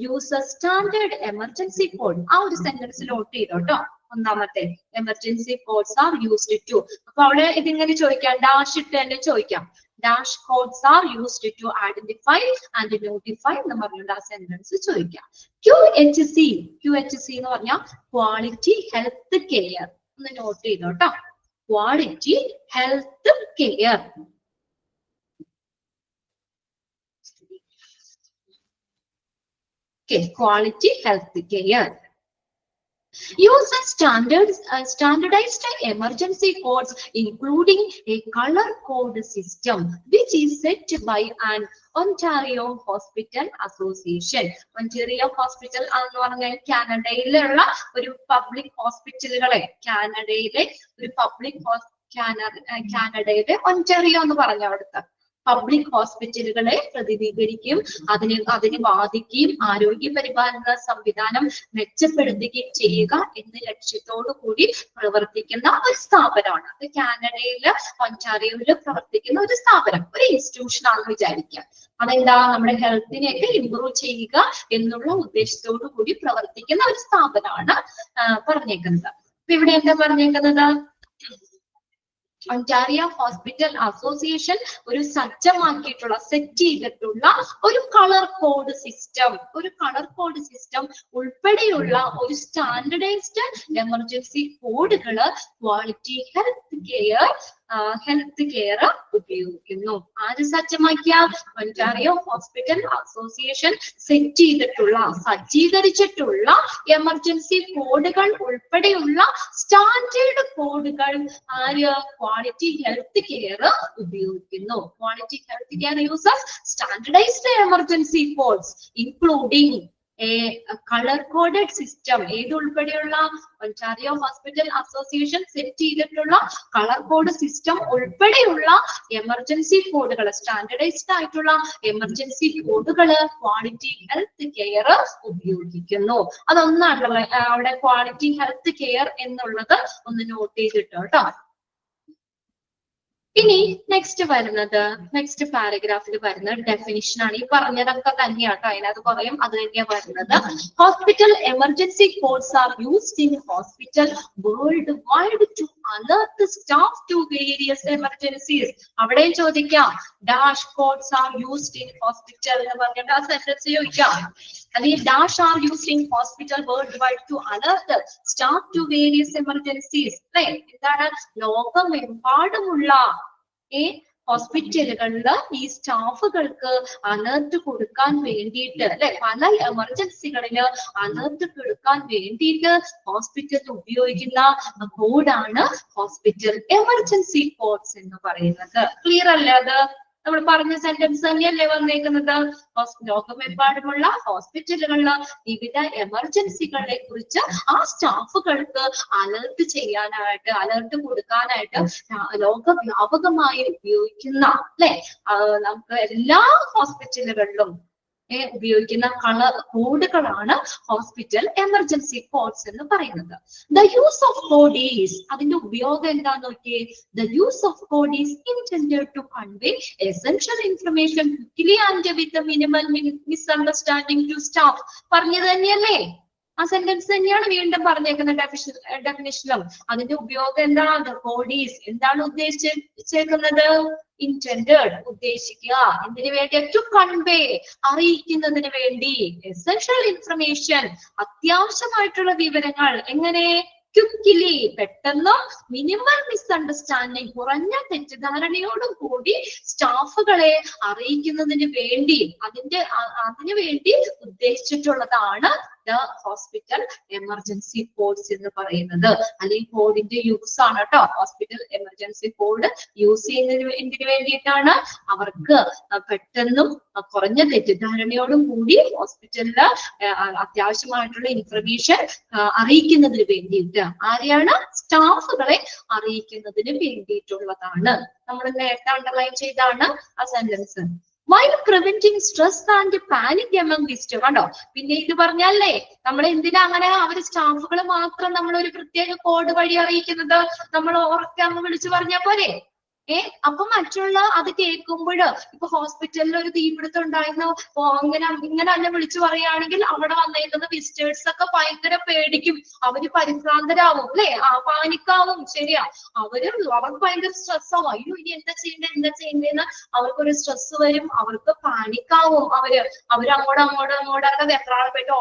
uses standard emergency code. ആ ഒരു സെന്റൻസിൽ നോട്ട് ചെയ്തോട്ടോ. ഒന്നാമത്തെ emergency codes are used to. അപ്പൊ അവിടെ ഇതിങ്ങനെ ചോദിക്കാം, ഡാഷ് ഇട്ട് തന്നെ ചോദിക്കാം. Dash codes are used to identify and notify എന്ന് പറഞ്ഞുകൊണ്ട് ആ സെന്റൻസ് ചോദിക്കാം. QHC എന്ന് പറഞ്ഞാൽ ക്വാളിറ്റി ഹെൽത്ത് കെയർ. ഒന്ന് നോട്ട് ചെയ്തോട്ടോ. Quality health care. Quality health care. Uses standardized emergency codes, including a color code system, which is set by an Ontario Hospital Association. Ontario Hospital എന്ന് പറഞ്ഞാൽ കാനഡയിലുള്ള ഒരു public ഹോസ്പിറ്റലുകളെ, കാനഡയിലെ ഒരു കാനഡയിലെ ഒന്റാറിയോ എന്ന് പറഞ്ഞ അവിടുത്തെ പബ്ലിക് ഹോസ്പിറ്റലുകളെ പ്രതിനിധീകരിക്കും, അതിന് ബാധിക്കുകയും ആരോഗ്യ പരിപാലന സംവിധാനം മെച്ചപ്പെടുത്തുകയും ചെയ്യുക എന്ന ലക്ഷ്യത്തോടു കൂടി പ്രവർത്തിക്കുന്ന ഒരു സ്ഥാപനമാണ്. അത് കാനഡയില് ഒന്റാറിയോയിൽ പ്രവർത്തിക്കുന്ന ഒരു സ്ഥാപനം, ഒരു ഇൻസ്റ്റിറ്റ്യൂഷൻ ആണെന്ന് വിചാരിക്കുക. അതെന്താ, നമ്മുടെ ഹെൽത്തിനെയൊക്കെ ഇംപ്രൂവ് ചെയ്യുക എന്നുള്ള ഉദ്ദേശത്തോടു കൂടി പ്രവർത്തിക്കുന്ന ഒരു സ്ഥാപനമാണ് പറഞ്ഞേക്കുന്നത്. അപ്പൊ ഇവിടെ എന്താ പറഞ്ഞേക്കുന്നത്, ഒന്റാറിയോ ഹോസ്പിറ്റൽ അസോസിയേഷൻ ഒരു സജ്ജമാക്കിയിട്ടുള്ള, സെറ്റ് ചെയ്തിട്ടുള്ള ഒരു കളർ കോഡ് സിസ്റ്റം ഉൾപ്പെടെയുള്ള ഒരു സ്റ്റാൻഡർഡൈസ്ഡ് എമർജൻസി കോഡുകള് ക്വാളിറ്റി ഹെൽത്ത് കെയർ ഉപയോഗിക്കുന്നു. ആര് സജ്ജമാക്കിയ? ഒന്റാറിയോ ഹോസ്പിറ്റൽ അസോസിയേഷൻ സജ്ജീകരിച്ചിട്ടുള്ള എമർജൻസി കോഡുകൾ ഉൾപ്പെടെയുള്ള സ്റ്റാൻഡേർഡ് കോഡുകൾ ആര്? ക്വാളിറ്റി ഹെൽത്ത് കെയർ ഉപയോഗിക്കുന്നു. Quality health care uses standardised emergency codes including a color coded system. ഏത് ഉൾപ്പെടെയുള്ള? ഒന്റാറിയോ ഹോസ്പിറ്റൽ അസോസിയേഷൻ സെറ്റ് ചെയ്തിട്ടുള്ള കളർ കോഡ് സിസ്റ്റം ഉൾപ്പെടെയുള്ള എമർജൻസി കോഡുകൾ, സ്റ്റാൻഡർഡൈസ്ഡ് ആയിട്ടുള്ള എമർജൻസി കോഡുകള് ക്വാളിറ്റി ഹെൽത്ത് കെയർ ഉപയോഗിക്കുന്നു. അതൊന്നാണ് അവിടെ ക്വാളിറ്റി ഹെൽത്ത് കെയർ എന്നുള്ളത് ഒന്ന് നോട്ട് ചെയ്തിട്ടോ കേട്ടോ. ഇനി നെക്സ്റ്റ് പാരഗ്രാഫിൽ വരുന്ന ഡെഫിനിഷൻ ആണ്. ഈ പറഞ്ഞതൊക്കെ തന്നെയാട്ടോ, അതിനകത്ത് പറയും അത് തന്നെയാ വരുന്നത്. Hospital emergency codes are used in hospital worldwide to alert staff to various emergencies. അവിടെയും ചോദിക്കാം, dash codes are used in hospital എന്ന് പറഞ്ഞിട്ട് ആ സെന്റൻസ് ചോദിക്കാം. അല്ലെങ്കിൽ dash are used in hospital worldwide to alert staff to various emergencies. അല്ലെ? എന്താണ്? ലോകമെമ്പാടുമുള്ള ഹോസ്പിറ്റലുകളില് ഈ സ്റ്റാഫുകൾക്ക് അലർട്ട് കൊടുക്കാൻ വേണ്ടിയിട്ട്, അല്ലെ, പല എമർജൻസികളില് അലർട്ട് കൊടുക്കാൻ വേണ്ടിയിട്ട് ഹോസ്പിറ്റൽ ഉപയോഗിക്കുന്ന കോഡാണ് ഹോസ്പിറ്റൽ എമർജൻസി കോഡ്സ് എന്ന് പറയുന്നത്. ക്ലിയർ അല്ലേ? അത് നമ്മൾ പറഞ്ഞ സെന്റൻസ് തന്നെയല്ലേ വന്നേക്കുന്നത്. ലോകമെമ്പാടുമുള്ള ഹോസ്പിറ്റലുകളില് വിവിധ എമർജൻസികളെ കുറിച്ച് ആ സ്റ്റാഫുകൾക്ക് അലർട്ട് കൊടുക്കാനായിട്ട് ലോകവ്യാപകമായി ഉപയോഗിക്കുന്ന, അല്ലെ, നമുക്ക് എല്ലാ ഹോസ്പിറ്റലുകളിലും ഉപയോഗിക്കുന്ന കളർ കോഡുകളാണ് ഹോസ്പിറ്റൽ എമർജൻസി കോഡ്സ് എന്ന് പറയുന്നത്. The use of code is, അതിന്റെ ഉപയോഗം എന്താന്ന് നോക്കിയേ. The use of code is intended to convey essential information quickly and with minimal misunderstanding to staff. പറഞ്ഞത് തന്നെയല്ലേ? ആ സെന്റൻസ് തന്നെയാണ് വീണ്ടും പറഞ്ഞേക്കുന്ന ഡെഫിനിഷനിലും. അതിന്റെ ഉപയോഗം എന്താണ്? കോഡ് ഈസ് എന്താണ് ഉദ്ദേശിച്ചേക്കുന്നത്? ഇന്റൻഡഡ്, ഉദ്ദേശിക്കുക. എന്തിനു വേണ്ടി? ടു കൺവേ, അറിയിക്കുന്നതിന് വേണ്ടി. എസെൻഷ്യൽ ഇൻഫർമേഷൻ, അത്യാവശ്യമായിട്ടുള്ള വിവരങ്ങൾ. എങ്ങനെ? ക്വിക്ക്ലി, പെട്ടെന്ന്. മിനിമൽ മിസ്അണ്ടർസ്റ്റാൻഡിങ്, കുറഞ്ഞ തെറ്റിദ്ധാരണയോടും കൂടി സ്റ്റാഫുകളെ അറിയിക്കുന്നതിന് വേണ്ടി, അതിനു വേണ്ടി ഉദ്ദേശിച്ചിട്ടുള്ളതാണ് ദ ഹോസ്പിറ്റൽ എമർജൻസി കോഡ്സ് എന്ന് പറയുന്നത്. അല്ലെങ്കിൽ കോഡിന്റെ യൂസ് ആണ് കേട്ടോ. ഹോസ്പിറ്റൽ എമർജൻസി കോഡ് യൂസ് ചെയ്യുന്നതിന് എന്തിനു വേണ്ടിയിട്ടാണ്? അവർക്ക് പെട്ടെന്നും കുറഞ്ഞ തെറ്റിദ്ധാരണയോടും കൂടി ഹോസ്പിറ്റലില് അത്യാവശ്യമായിട്ടുള്ള ഇൻഫർമേഷൻ അറിയിക്കുന്നതിന് വേണ്ടിയിട്ട്. ആരെയാണ്? സ്റ്റാഫുകളെ അറിയിക്കുന്നതിന് വേണ്ടിയിട്ടുള്ളതാണ്. നമ്മൾ നേരത്തെ അണ്ടർലൈൻ ചെയ്താണ് ആ sentence. While preventing stress and panic among the staff. കണ്ടോ, പിന്നെ ഇത് പറഞ്ഞല്ലേ നമ്മൾ എന്തിനാ അങ്ങനെ അവര് സ്റ്റാഫുകൾ മാത്രം നമ്മൾ ഒരു പ്രത്യേക കോഡ് വഴി അറിയിക്കുന്നത്? നമ്മൾ ഉറക്കെ വിളിച്ചു പറഞ്ഞാൽ പോരെ? അപ്പൊ മറ്റുള്ള അത് കേൾക്കുമ്പോഴ് ഇപ്പൊ ഹോസ്പിറ്റലിൽ ഒരു തീപിടുത്തം ഉണ്ടായിരുന്നു ഇങ്ങനെ തന്നെ വിളിച്ചു പറയുകയാണെങ്കിൽ അവിടെ വന്നേക്കുന്ന വിസിറ്റേഴ്സ് ഒക്കെ ഭയങ്കര പേടിക്കും, അവര് പരിഭ്രാന്തരാവും, അല്ലെ? പാനിക്കാവും. ശരിയാ, അവർക്ക് ഭയങ്കര സ്ട്രെസ് ആവും. അയ്യോ ഇനി എന്താ ചെയ്യേണ്ടതെന്ന് അവർക്കൊരു സ്ട്രെസ് വരും, അവർക്ക് പാനിക്കാവും. അങ്ങോട്ടൊക്കെ വെപ്രാളപ്പെട്ട്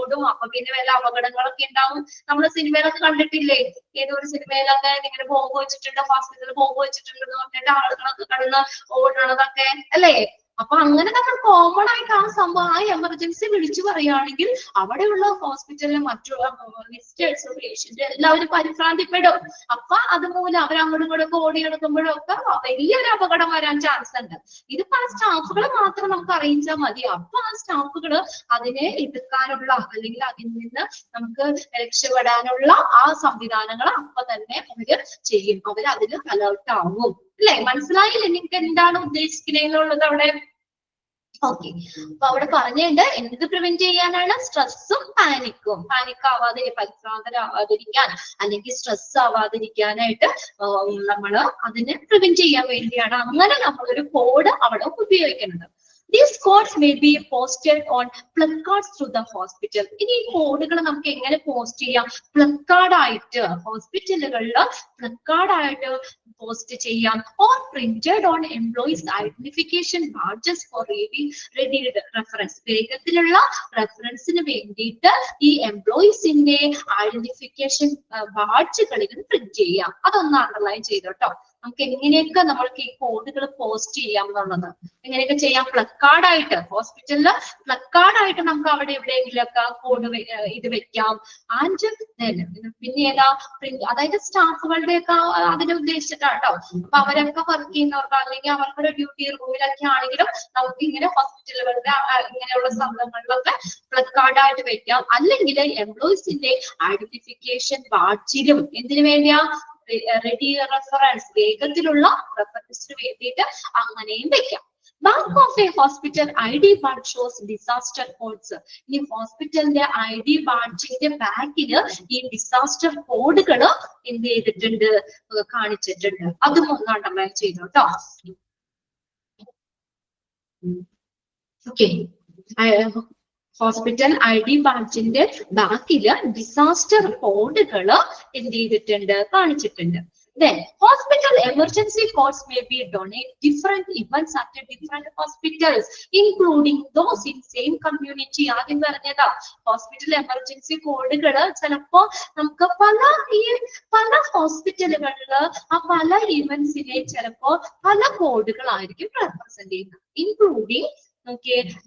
ഓടും. അപ്പൊ പിന്നെ വല്ല അപകടങ്ങളൊക്കെ ഉണ്ടാവും. നമ്മൾ സിനിമയിലൊക്കെ കണ്ടിട്ടില്ലേ? ഏതൊരു സിനിമയിലൊക്കെ ഇങ്ങനെ ബോംബ് വെച്ചിട്ടുണ്ട്, ഹോസ്പിറ്റലിൽ ബോംബ് വെച്ചിട്ടുണ്ട് പറഞ്ഞിട്ട് ആളുകളൊക്കെ കടന്ന് ഓടണതൊക്കെ, അല്ലേ? അപ്പൊ അങ്ങനെ നമ്മൾ കോമൺ ആയിട്ട് ആ സംഭവം, ആ എമർജൻസി വിളിച്ചു പറയുകയാണെങ്കിൽ അവിടെയുള്ള ഹോസ്പിറ്റലിലെ മറ്റുള്ള വിസിറ്റേഴ്സ്, പേഷ്യന്റ് എല്ലാവരും പരിഭ്രാന്തിപ്പെടും. അപ്പൊ അതുമൂലം അവരങ്ങോട്ടും ഇങ്ങോട്ടും ഓടിയെടുക്കുമ്പോഴൊക്കെ വലിയൊരു അപകടം വരാൻ ചാൻസ് ഉണ്ട്. ഇതിപ്പോ ആ സ്റ്റാഫുകളെ മാത്രം നമുക്ക് അറിയിച്ചാൽ മതി. അപ്പൊ ആ സ്റ്റാഫുകള് അതിനെ എതിർക്കാനുള്ള അല്ലെങ്കിൽ അതിൽ നിന്ന് നമുക്ക് രക്ഷപ്പെടാനുള്ള ആ സംവിധാനങ്ങൾ അപ്പൊ തന്നെ അവര് ചെയ്യും. അവര് അതിൽ അലേർട്ട് ആവും. അല്ലെ? മനസ്സിലായില്ലേ നിങ്ങൾക്ക് എന്താണ് ഉദ്ദേശിക്കുന്നതെന്നുള്ളത് അവിടെ? ഓക്കെ, അപ്പൊ അവിടെ പറഞ്ഞിട്ടുണ്ട് എന്ത് പ്രിവെന്റ് ചെയ്യാനാണ്? സ്ട്രെസ്സും പാനിക്കും. പാനിക് ആവാതെ, പരിഭ്രാന്തരാവാതിരിക്കാൻ അല്ലെങ്കിൽ സ്ട്രെസ് ആവാതിരിക്കാനായിട്ട് നമ്മൾ അതിനെ പ്രിവെന്റ് ചെയ്യാൻ വേണ്ടിയാണ് അങ്ങനെ നമ്മളൊരു കോഡ് അവിടെ ഉപയോഗിക്കുന്നത്. These codes may be posted on placards through the hospital. ഇനി ഈ കോഡുകൾ നമുക്ക് എങ്ങനെ പോസ്റ്റ് ചെയ്യാം? പ്ലക്കാർഡ് ആയിട്ട് ഹോസ്പിറ്റലുകളിൽ പ്ലക്കാർഡ് ആയിട്ട് പോസ്റ്റ് ചെയ്യാം. or printed on employees identification badges for ready reference. വേഗത്തിലുള്ള റെഫറൻസിന് വേണ്ടിയിട്ട് ഈ എംപ്ലോയീസിന്റെ ഐഡന്റിഫിക്കേഷൻ ബാഡ്ജുകളിൽ പ്രിന്റ് ചെയ്യാം. അതൊന്ന് അണ്ടർലൈൻ ചെയ്തോട്ടോ. നമുക്ക് എങ്ങനെയൊക്കെ നമ്മൾക്ക് ഈ കോഡുകൾ പോസ്റ്റ് ചെയ്യാം എന്നുള്ളത് എങ്ങനെയൊക്കെ ചെയ്യാം? പ്ലക്കാർഡ് ആയിട്ട് ഹോസ്പിറ്റലില് പ്ലക്കാർഡ് ആയിട്ട് നമുക്ക് അവിടെ എവിടെയെങ്കിലൊക്കെ കോഡ് ഇത് വെക്കാം. ആൻഡ് പിന്നെ ഏതാ? അതായത് സ്റ്റാഫുകളുടെ ഒക്കെ അതിനെ ഉദ്ദേശിച്ചിട്ടാട്ടോ. അപ്പൊ അവരൊക്കെ വർക്ക് ചെയ്യുന്നവർക്ക് അല്ലെങ്കിൽ അവർക്കൊരു ഡ്യൂട്ടി റൂമിലൊക്കെ ആണെങ്കിലും നമുക്ക് ഇങ്ങനെ ഹോസ്പിറ്റലുകളുടെ ഇങ്ങനെയുള്ള സ്ഥലങ്ങളിലൊക്കെ പ്ലക്കാർഡ് ആയിട്ട് വെക്കാം. അല്ലെങ്കിൽ എംപ്ലോയീസിന്റെ ഐഡന്റിഫിക്കേഷൻ ബാഡ്ജിലും എന്തിനു വേണ്ടിയാ? റെഡി റെഫറൻസ്, വേഗത്തിലുള്ള റെഫറൻസിന് വേണ്ടിയിട്ട് അങ്ങനെയും വെക്കാം. Back of a hospital ID badge shows disaster codes. ഈ ഹോസ്പിറ്റലിന്റെ ID ബാഡ്ജിന്റെ ബാക്കില് ഈ ഡിസാസ്റ്റർ കോഡുകൾ എന്ത് ചെയ്തിട്ടുണ്ട്? കാണിച്ചിട്ടുണ്ട്. അതും ഒന്ന് അണ്ടർലൈൻ ചെയ്തോട്ടോ. ഓക്കെ, ഹോസ്പിറ്റൽ ID ബാഡ്ജിന്റെ ബാക്കില് ഡിസാസ്റ്റർ കോഡുകൾ എന്ത് ചെയ്തിട്ടുണ്ട്? കാണിച്ചിട്ടുണ്ട്. Then hospital emergency codes may be donate different events at different hospitals, including those in same community. ആദ്യം പറഞ്ഞതാ ഹോസ്പിറ്റൽ എമർജൻസി കോഡുകൾ ചിലപ്പോ നമുക്ക് പല ഹോസ്പിറ്റലുകളില് ആ പല ഇവന്റ്സിനെ ചിലപ്പോ പല കോഡുകളായിരിക്കും റെപ്രസെന്റ് ചെയ്യുന്നത്. Including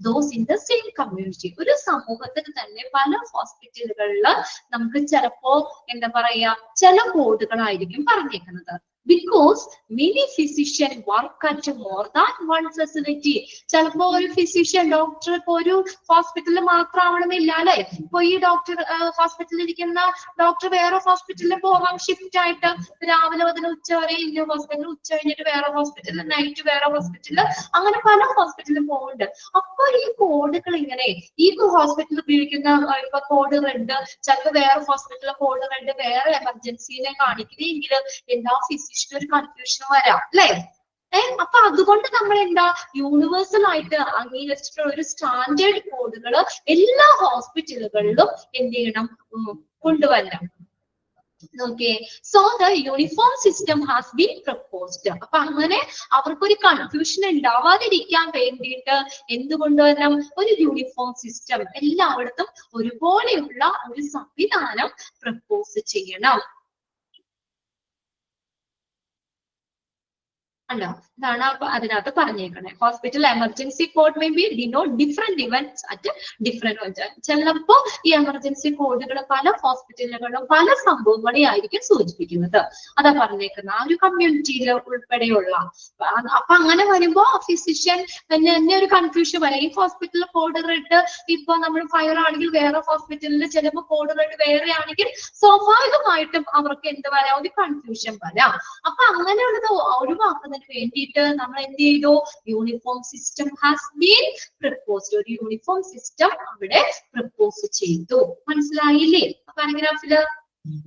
those in the same community. ഒരു സമൂഹത്തിന് തന്നെ പല ഹോസ്പിറ്റലുകളിൽ നമുക്ക് ചിലപ്പോ എന്താ പറയാ ചില കോഡുകളായിരിക്കും പറഞ്ഞേക്കുന്നത്. Because many physicians work at more than one facility. ചിലപ്പോ ഒരു ഫിസിഷ്യൻ ഡോക്ടർ ഇപ്പൊ ഒരു ഹോസ്പിറ്റലിൽ മാത്രമാവണമെന്നില്ല, അല്ലെ? ഇപ്പൊ ഈ ഡോക്ടർ ഹോസ്പിറ്റലിൽ ഇരിക്കുന്ന ഡോക്ടർ വേറെ ഹോസ്പിറ്റലിൽ പോകാം ഷിഫ്റ്റ് ആയിട്ട്. രാവിലെ മുതൽ ഉച്ച വരെ ഇന്ന ഹോസ്പിറ്റലിൽ, ഉച്ച കഴിഞ്ഞിട്ട് വേറെ ഹോസ്പിറ്റലിൽ, നൈറ്റ് വേറെ ഹോസ്പിറ്റലിൽ, അങ്ങനെ പല ഹോസ്പിറ്റലിൽ പോകുന്നുണ്ട്. അപ്പൊ ഈ കോഡുകൾ ഇങ്ങനെ ഈ ഹോസ്പിറ്റലിൽ ഉപയോഗിക്കുന്ന ഇപ്പൊ കോഡ് റെഡ്, ചിലപ്പോ വേറെ ഹോസ്പിറ്റലിലെ കോഡ് റെഡ് വേറെ എമർജൻസിനെ കാണിക്കുകയെങ്കിൽ എല്ലാ ഒരു കൺഫ്യൂഷൻ വരാം, അല്ലെ? അപ്പൊ അതുകൊണ്ട് നമ്മൾ എന്താ യൂണിവേഴ്സൽ ആയിട്ട് അംഗീകരിച്ചിട്ടുള്ള ഒരു സ്റ്റാൻഡേർഡ് കോഡുകൾ എല്ലാ ഹോസ്പിറ്റലുകളിലും എന്ത് ചെയ്യണം? കൊണ്ടുവരണം. Okay, so the uniform system has been proposed. അപ്പൊ അങ്ങനെ അവർക്കൊരു കൺഫ്യൂഷൻ ഉണ്ടാവാതിരിക്കാൻ വേണ്ടിയിട്ട് എന്തുകൊണ്ടുവരണം? ഒരു യൂണിഫോം സിസ്റ്റം എല്ലായിടത്തും ഒരുപോലെയുള്ള ഒരു സംവിധാനം പ്രപ്പോസ് ചെയ്യണം. ഉണ്ടോ? ഇതാണ് അതിനകത്ത് പറഞ്ഞേക്കണേ. Hospital emergency code may be denote different events at different. ചിലപ്പോ ഈ എമർജൻസി കോഡുകൾ പല ഹോസ്പിറ്റലുകളിലും പല സംഭവങ്ങളെ ആയിരിക്കും സൂചിപ്പിക്കുന്നത്. അതാ പറഞ്ഞേക്കുന്നത് ആ ഒരു കമ്മ്യൂണിറ്റിയിൽ ഉൾപ്പെടെയുള്ള. അപ്പൊ അങ്ങനെ വരുമ്പോ ഫിസിഷ്യൻ തന്നെ ഒരു കൺഫ്യൂഷൻ വരാം. ഈ ഹോസ്പിറ്റലിൽ കോഡ് റെഡ് ഇപ്പൊ നമ്മൾ ഫയർ ആണെങ്കിൽ വേറെ ഹോസ്പിറ്റലിൽ ചിലപ്പോൾ കോഡ് റെഡ് വേറെ ആണെങ്കിൽ സ്വാഭാവികമായിട്ടും അവർക്ക് എന്ത് വരാം, ഒരു കൺഫ്യൂഷൻ വരാം. അപ്പൊ അങ്ങനെയുള്ളത് ഒഴിവാക്കുന്നതിന് വേണ്ടിയിട്ട് നമ്മൾ എന്ത് ചെയ്തു, uniform system has been proposed. ഒരു യൂണിഫോം സിസ്റ്റം അവിടെ പ്രപ്പോസ് ചെയ്തു. മനസ്സിലായില്ലേ പാരഗ്രാഫില്?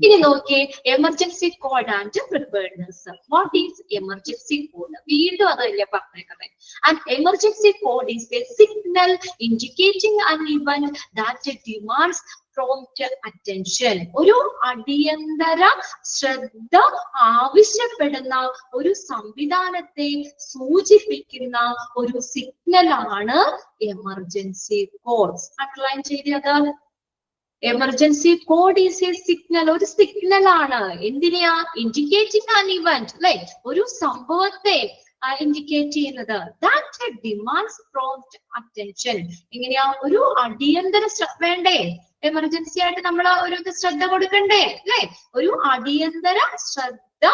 ഇനി നോക്കിയേ, emergency code and preparedness. What is emergency code? വീണ്ടും അതല്ലേ പറഞ്ഞേക്കുന്നത്. And emergency code is A signal indicating an event that demands prompt attention. ഒരു അടിയന്തര ശ്രദ്ധ ആവശ്യപ്പെടുന്ന ഒരു സംവിധാനത്തെ സൂചിപ്പിക്കുന്ന ഒരു സിഗ്നൽ ആണ് എമർജൻസി കോഡ്. അണ്ടർലൈൻ ചെയ്തത്. Emergency code is A signal. ഒരു സിഗ്നൽ ആണ്. എന്തിനാ? ഇൻഡിക്കേറ്റിംഗ് ആൻ ഇവന്റ്, അല്ലെ? ഒരു സംഭവത്തെ ഇൻഡിക്കേറ്റ് ചെയ്യുന്നത്. That demands prompt attention. എങ്ങനെയാ? ഒരു അടിയന്തര വേണ്ടേ? എമർജൻസി ആയിട്ട് നമ്മൾ ഒരു ശ്രദ്ധ കൊടുക്കണ്ടേ, അല്ലെ? ഒരു അടിയന്തര ശ്രദ്ധ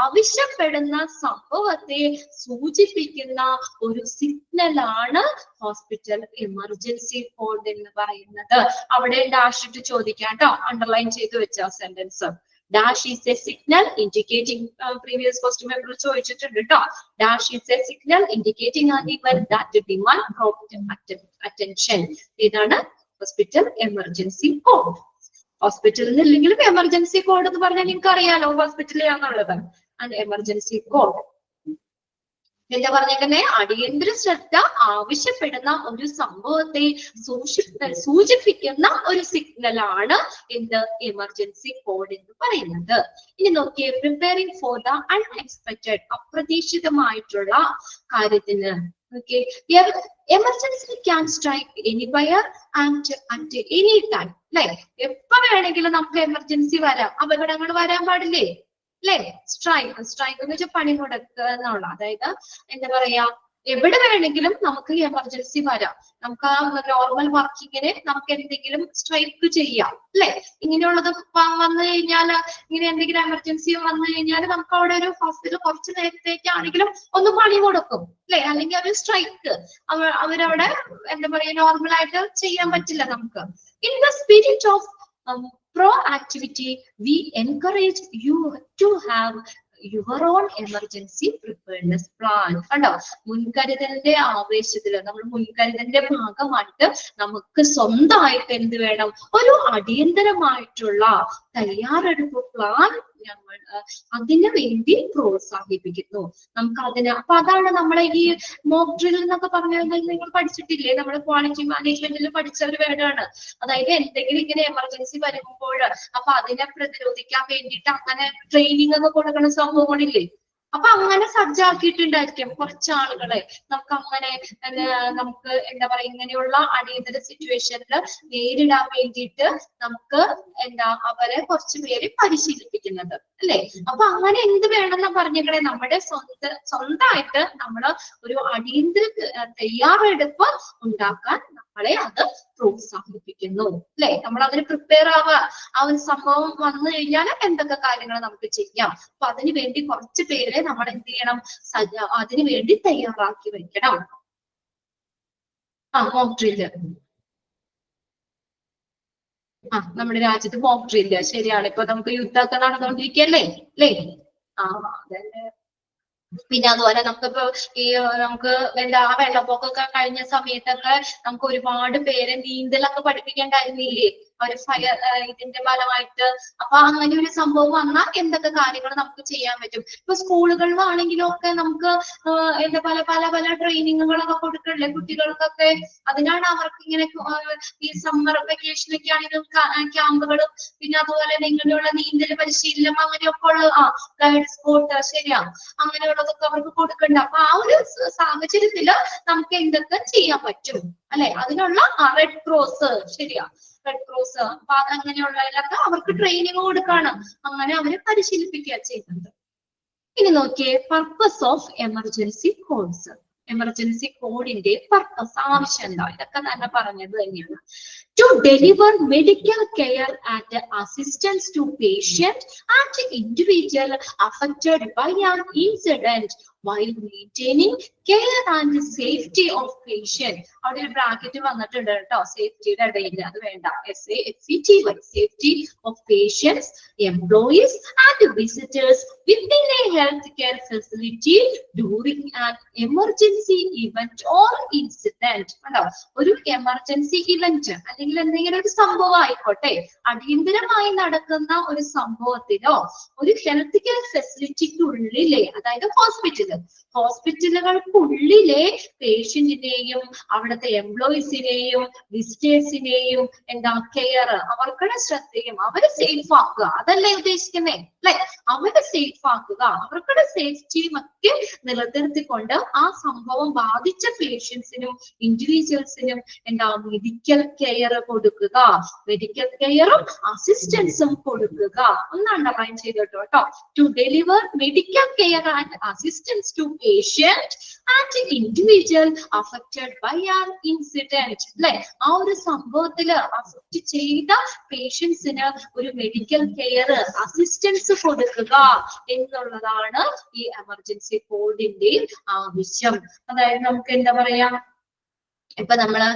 ആവശ്യപ്പെടുന്ന സംഭവത്തെ സൂചിപ്പിക്കുന്ന ഒരു സിഗ്നൽ ആണ് ഹോസ്പിറ്റൽ എമർജൻസി കോഡ് എന്ന് പറയുന്നത്. അവിടെ ഡാഷ് ഇട്ട് ചോദിക്കാം കേട്ടോ, അണ്ടർലൈൻ ചെയ്ത് വെച്ച sentence. Dash is a signal indicating previous question paper ചോദിച്ചിട്ടുണ്ട് കേട്ടോ. Dash is a signal indicating an event that demand prompt attention. ഇതാണ് ഹോസ്പിറ്റൽ എമർജൻസി കോഡ്. ഹോസ്പിറ്റലിൽ ഇല്ലെങ്കിലും എമർജൻസി കോഡ് എന്ന് പറഞ്ഞാൽ നിങ്ങൾക്ക് അറിയാലോ ഹോസ്പിറ്റലിലാണുള്ളത്. ആൻഡ് എമർജൻസി കോഡ് എന്താ പറഞ്ഞേക്കുന്നേ? അടിയന്തര ശ്രദ്ധ ആവശ്യപ്പെടുന്ന ഒരു സംഭവത്തെ സൂചിപ്പിക്കുന്ന ഒരു സിഗ്നൽ ആണ് എന്ത്? എമർജൻസി കോഡ് എന്ന് പറയുന്നത്. ഇനി നോക്കിയേ, പ്രിപ്പയറിംഗ് ഫോർ ദ അൺഎക്സ്പെക്ടഡ്. അപ്രതീക്ഷിതമായിട്ടുള്ള കാര്യത്തിന്. Okay, emergency can strike anywhere and at any time. അല്ലെ? എപ്പോ വേണമെങ്കിലും നമുക്ക് എമർജൻസി വരാം. അപകടങ്ങൾ വരാൻ പാടില്ലേ? അല്ലെ? സ്ട്രൈക്ക് എന്ന് വെച്ചാൽ പണി മുടക്കുക എന്നുള്ള. അതായത് എന്താ പറയാ, എവിടെ വേണമെങ്കിലും നമുക്ക് എമർജൻസി വരാം. നമുക്ക് ആ നോർമൽ വർക്കിങ്ങിന് നമുക്ക് എന്തെങ്കിലും സ്ട്രൈക്ക് ചെയ്യാം, അല്ലെ? ഇങ്ങനെയുള്ളത് വന്നു കഴിഞ്ഞാൽ, ഇങ്ങനെ എന്തെങ്കിലും എമർജൻസി വന്നു കഴിഞ്ഞാൽ നമുക്ക് അവിടെ ഒരു ഹോസ്പിറ്റൽ കുറച്ച് നേരത്തേക്കാണെങ്കിലും ഒന്ന് പണി കൊടുക്കും, അല്ലെ? അല്ലെങ്കിൽ ഒരു സ്ട്രൈക്ക് അവരവിടെ എന്താ പറയാ, നോർമൽ ആയിട്ട് ചെയ്യാൻ പറ്റില്ല നമുക്ക്. In the spirit of proactivity, we encourage you to have your own emergency preparedness plan. കണ്ടോ? മുൻകരുതലിന്റെ ആവേശത്തില് നമ്മൾ മുൻകരുതലിന്റെ ഭാഗമായിട്ട് നമുക്ക് സ്വന്തമായിട്ട് എന്ത് വേണം? ഒരു അടിയന്തരമായിട്ടുള്ള തയ്യാറെടുപ്പ് പ്ലാൻ നമ്മൾ അതിനു വേണ്ടി പ്രോത്സാഹിപ്പിക്കുന്നു. നമുക്ക് അതിന് അപ്പൊ അതാണ് നമ്മളെ ഈ മോക്ക് ഡ്രിൽ എന്നൊക്കെ പറഞ്ഞാൽ നിങ്ങൾ പഠിച്ചിട്ടില്ലേ? നമ്മൾ ക്വാളിറ്റി മാനേജ്മെന്റിൽ പഠിച്ച ഒരു വേർഡാണ്. അതായത് എന്തെങ്കിലും ഇങ്ങനെ എമർജൻസി വരുമ്പോൾ അപ്പൊ അതിനെ പ്രതിരോധിക്കാൻ വേണ്ടിയിട്ട് അങ്ങനെ ട്രെയിനിങ് ഒക്കെ കൊടുക്കുന്ന സംഭവങ്ങളില്ലേ? അപ്പൊ അങ്ങനെ സജ്ജാക്കിയിട്ടുണ്ടായിരിക്കും കുറച്ച് ആളുകളെ. നമുക്ക് അങ്ങനെ നമുക്ക് എന്താ പറയാ, ഇങ്ങനെയുള്ള അടിയന്തര സിറ്റുവേഷനിൽ നേരിടാൻ വേണ്ടിയിട്ട് നമുക്ക് അവരെ കുറച്ചു പേര് പരിശീലിപ്പിക്കുന്നത്, അല്ലെ? അപ്പൊ അങ്ങനെ എന്ത് വേണമെന്ന് പറഞ്ഞേക്കണേ, നമ്മുടെ സ്വന്തമായിട്ട് നമ്മള് ഒരു അടിയന്തര തയ്യാറെടുപ്പ് ഉണ്ടാക്കാൻ നമ്മളെ അത് പ്രോത്സാഹിപ്പിക്കുന്നു, അല്ലെ? നമ്മൾ അതിന് പ്രിപ്പയർ ആവുക. ആ ഒരു സംഭവം വന്നു കഴിഞ്ഞാൽ എന്തൊക്കെ കാര്യങ്ങൾ നമുക്ക് ചെയ്യാം. അപ്പൊ അതിനു വേണ്ടി കുറച്ച് പേരെ നമ്മൾ എന്ത് ചെയ്യണം? അതിനു വേണ്ടി തയ്യാറാക്കി വെക്കണം. Mock drill. നമ്മുടെ രാജ്യത്ത് മോക്ക് ഡ്രില്ല് ശരിയാണ്. ഇപ്പൊ നമുക്ക് യുദ്ധമൊക്കെ നടന്നുകൊണ്ടിരിക്കല്ലേ, അല്ലേ? അതന്നെ. പിന്നെ അതുപോലെ നമുക്കിപ്പോ നമുക്ക് വെള്ളപ്പൊക്കമൊക്കെ കഴിഞ്ഞ സമയത്തൊക്കെ നമുക്ക് ഒരുപാട് പേരെ നീന്തലൊക്കെ പഠിപ്പിക്കേണ്ടായിരുന്നില്ലേ? ഒരു ഫയർ ഇതിന്റെ ഫലമായിട്ട്. അപ്പൊ അങ്ങനെ ഒരു സംഭവം വന്നാൽ എന്തൊക്കെ കാര്യങ്ങൾ നമുക്ക് ചെയ്യാൻ പറ്റും? ഇപ്പൊ സ്കൂളുകളിലാണെങ്കിലും ഒക്കെ നമുക്ക് പല ട്രെയിനിങ്ങുകളൊക്കെ കൊടുക്കണ്ടേ കുട്ടികൾക്കൊക്കെ? അതിനാണ് അവർക്ക് ഇങ്ങനെ ഈ സമ്മർ വെക്കേഷനൊക്കെ ആണെങ്കിലും ക്യാമ്പുകളും, പിന്നെ അതുപോലെ നിങ്ങളുള്ള നീന്തൽ പരിശീലനം അങ്ങനെയൊക്കെ ഉള്ള ഗൈഡ് സ്പോട്ട് ശരിയാ, അങ്ങനെയുള്ളതൊക്കെ അവർക്ക് കൊടുക്കണ്ട. അപ്പൊ ആ ഒരു സാഹചര്യത്തില് നമുക്ക് എന്തൊക്കെ ചെയ്യാൻ പറ്റും, അല്ലെ? അതിനുള്ള റെഡ് ക്രോസ് ശരിയാ, റെഡ് ക്രോസ് അപ്പൊ അങ്ങനെയുള്ളതിലൊക്കെ അവർക്ക് ട്രെയിനിങ് കൊടുക്കാണ്. അങ്ങനെ അവരെ പരിശീലിപ്പിക്കുക ചെയ്യുന്നത്. ഇനി നോക്കിയേ purpose of emergency codes. Emergency കോഡിന്റെ പർപ്പസ്, ആവശ്യം എന്താ? ഇതൊക്കെ തന്നെ പറഞ്ഞത് തന്നെയാണ്. To deliver medical care and assistance to patient and individual affected by an incident while maintaining care and safety of patient. അവിടെ ഒരു ബ്രാക്കറ്റ് വന്നിട്ടുണ്ട് കേട്ടോ, സേഫ്റ്റിയുടെ ഇടയിൽ, അത് വേണ്ട. SAFETY, safety of patients, employees and visitors within a healthcare facility during an emergency event or incident. കണ്ടോ, ഒരു emergency event അല്ലെങ്കിൽ എന്തെങ്കിലും ഒരു സംഭവം ആയിക്കോട്ടെ, അടിയന്തരമായി നടക്കുന്ന ഒരു സംഭവത്തിനോ ഒരു ഹെൽത്ത് കെയർ ഫെസിലിറ്റിക്കുള്ളിലെ, അതായത് ഹോസ്പിറ്റലുകൾക്കുള്ളിലെ പേഷ്യന്റിനെയും അവിടുത്തെ എംപ്ലോയീസിനെയും വിസിറ്റേഴ്സിനെയും എന്താ കെയർ, അവർക്കുടെ ശ്രദ്ധയും അവരെ സേഫ് ആക്കുക, അതല്ലേ ഉദ്ദേശിക്കുന്നേ അല്ലെ? അവരെ സേഫ് ആക്കുക, അവർക്കുടെ സേഫ്റ്റിയും ഒക്കെ നിലനിർത്തിക്കൊണ്ട് ആ സംഭവം ബാധിച്ച പേഷ്യൻസിനും ഇൻഡിവിജ്വൽസിനും എന്താ മെഡിക്കൽ കെയർ കൊടുക്കുക, മെഡിക്കൽ കെയറും അസിസ്റ്റൻസും കൊടുക്കുക. ഒന്ന് അണ്ടർലൈൻ ചെയ്തിട്ടോ കേട്ടോ. To deliver medical care and assistance to patient and individual affected by an incident. അല്ലെ, ആ ഒരു സംഭവത്തില് അഫക്റ്റ് ചെയ്ത പേഷ്യൻസിന് ഒരു മെഡിക്കൽ കെയർ അസിസ്റ്റൻസ് കൊടുക്കുക എന്നുള്ളതാണ് ഈ എമർജൻസി കോഡിന്റെ ആവശ്യം. അതായത് നമുക്ക് എന്താ പറയാ, ഇപ്പൊ നമ്മള്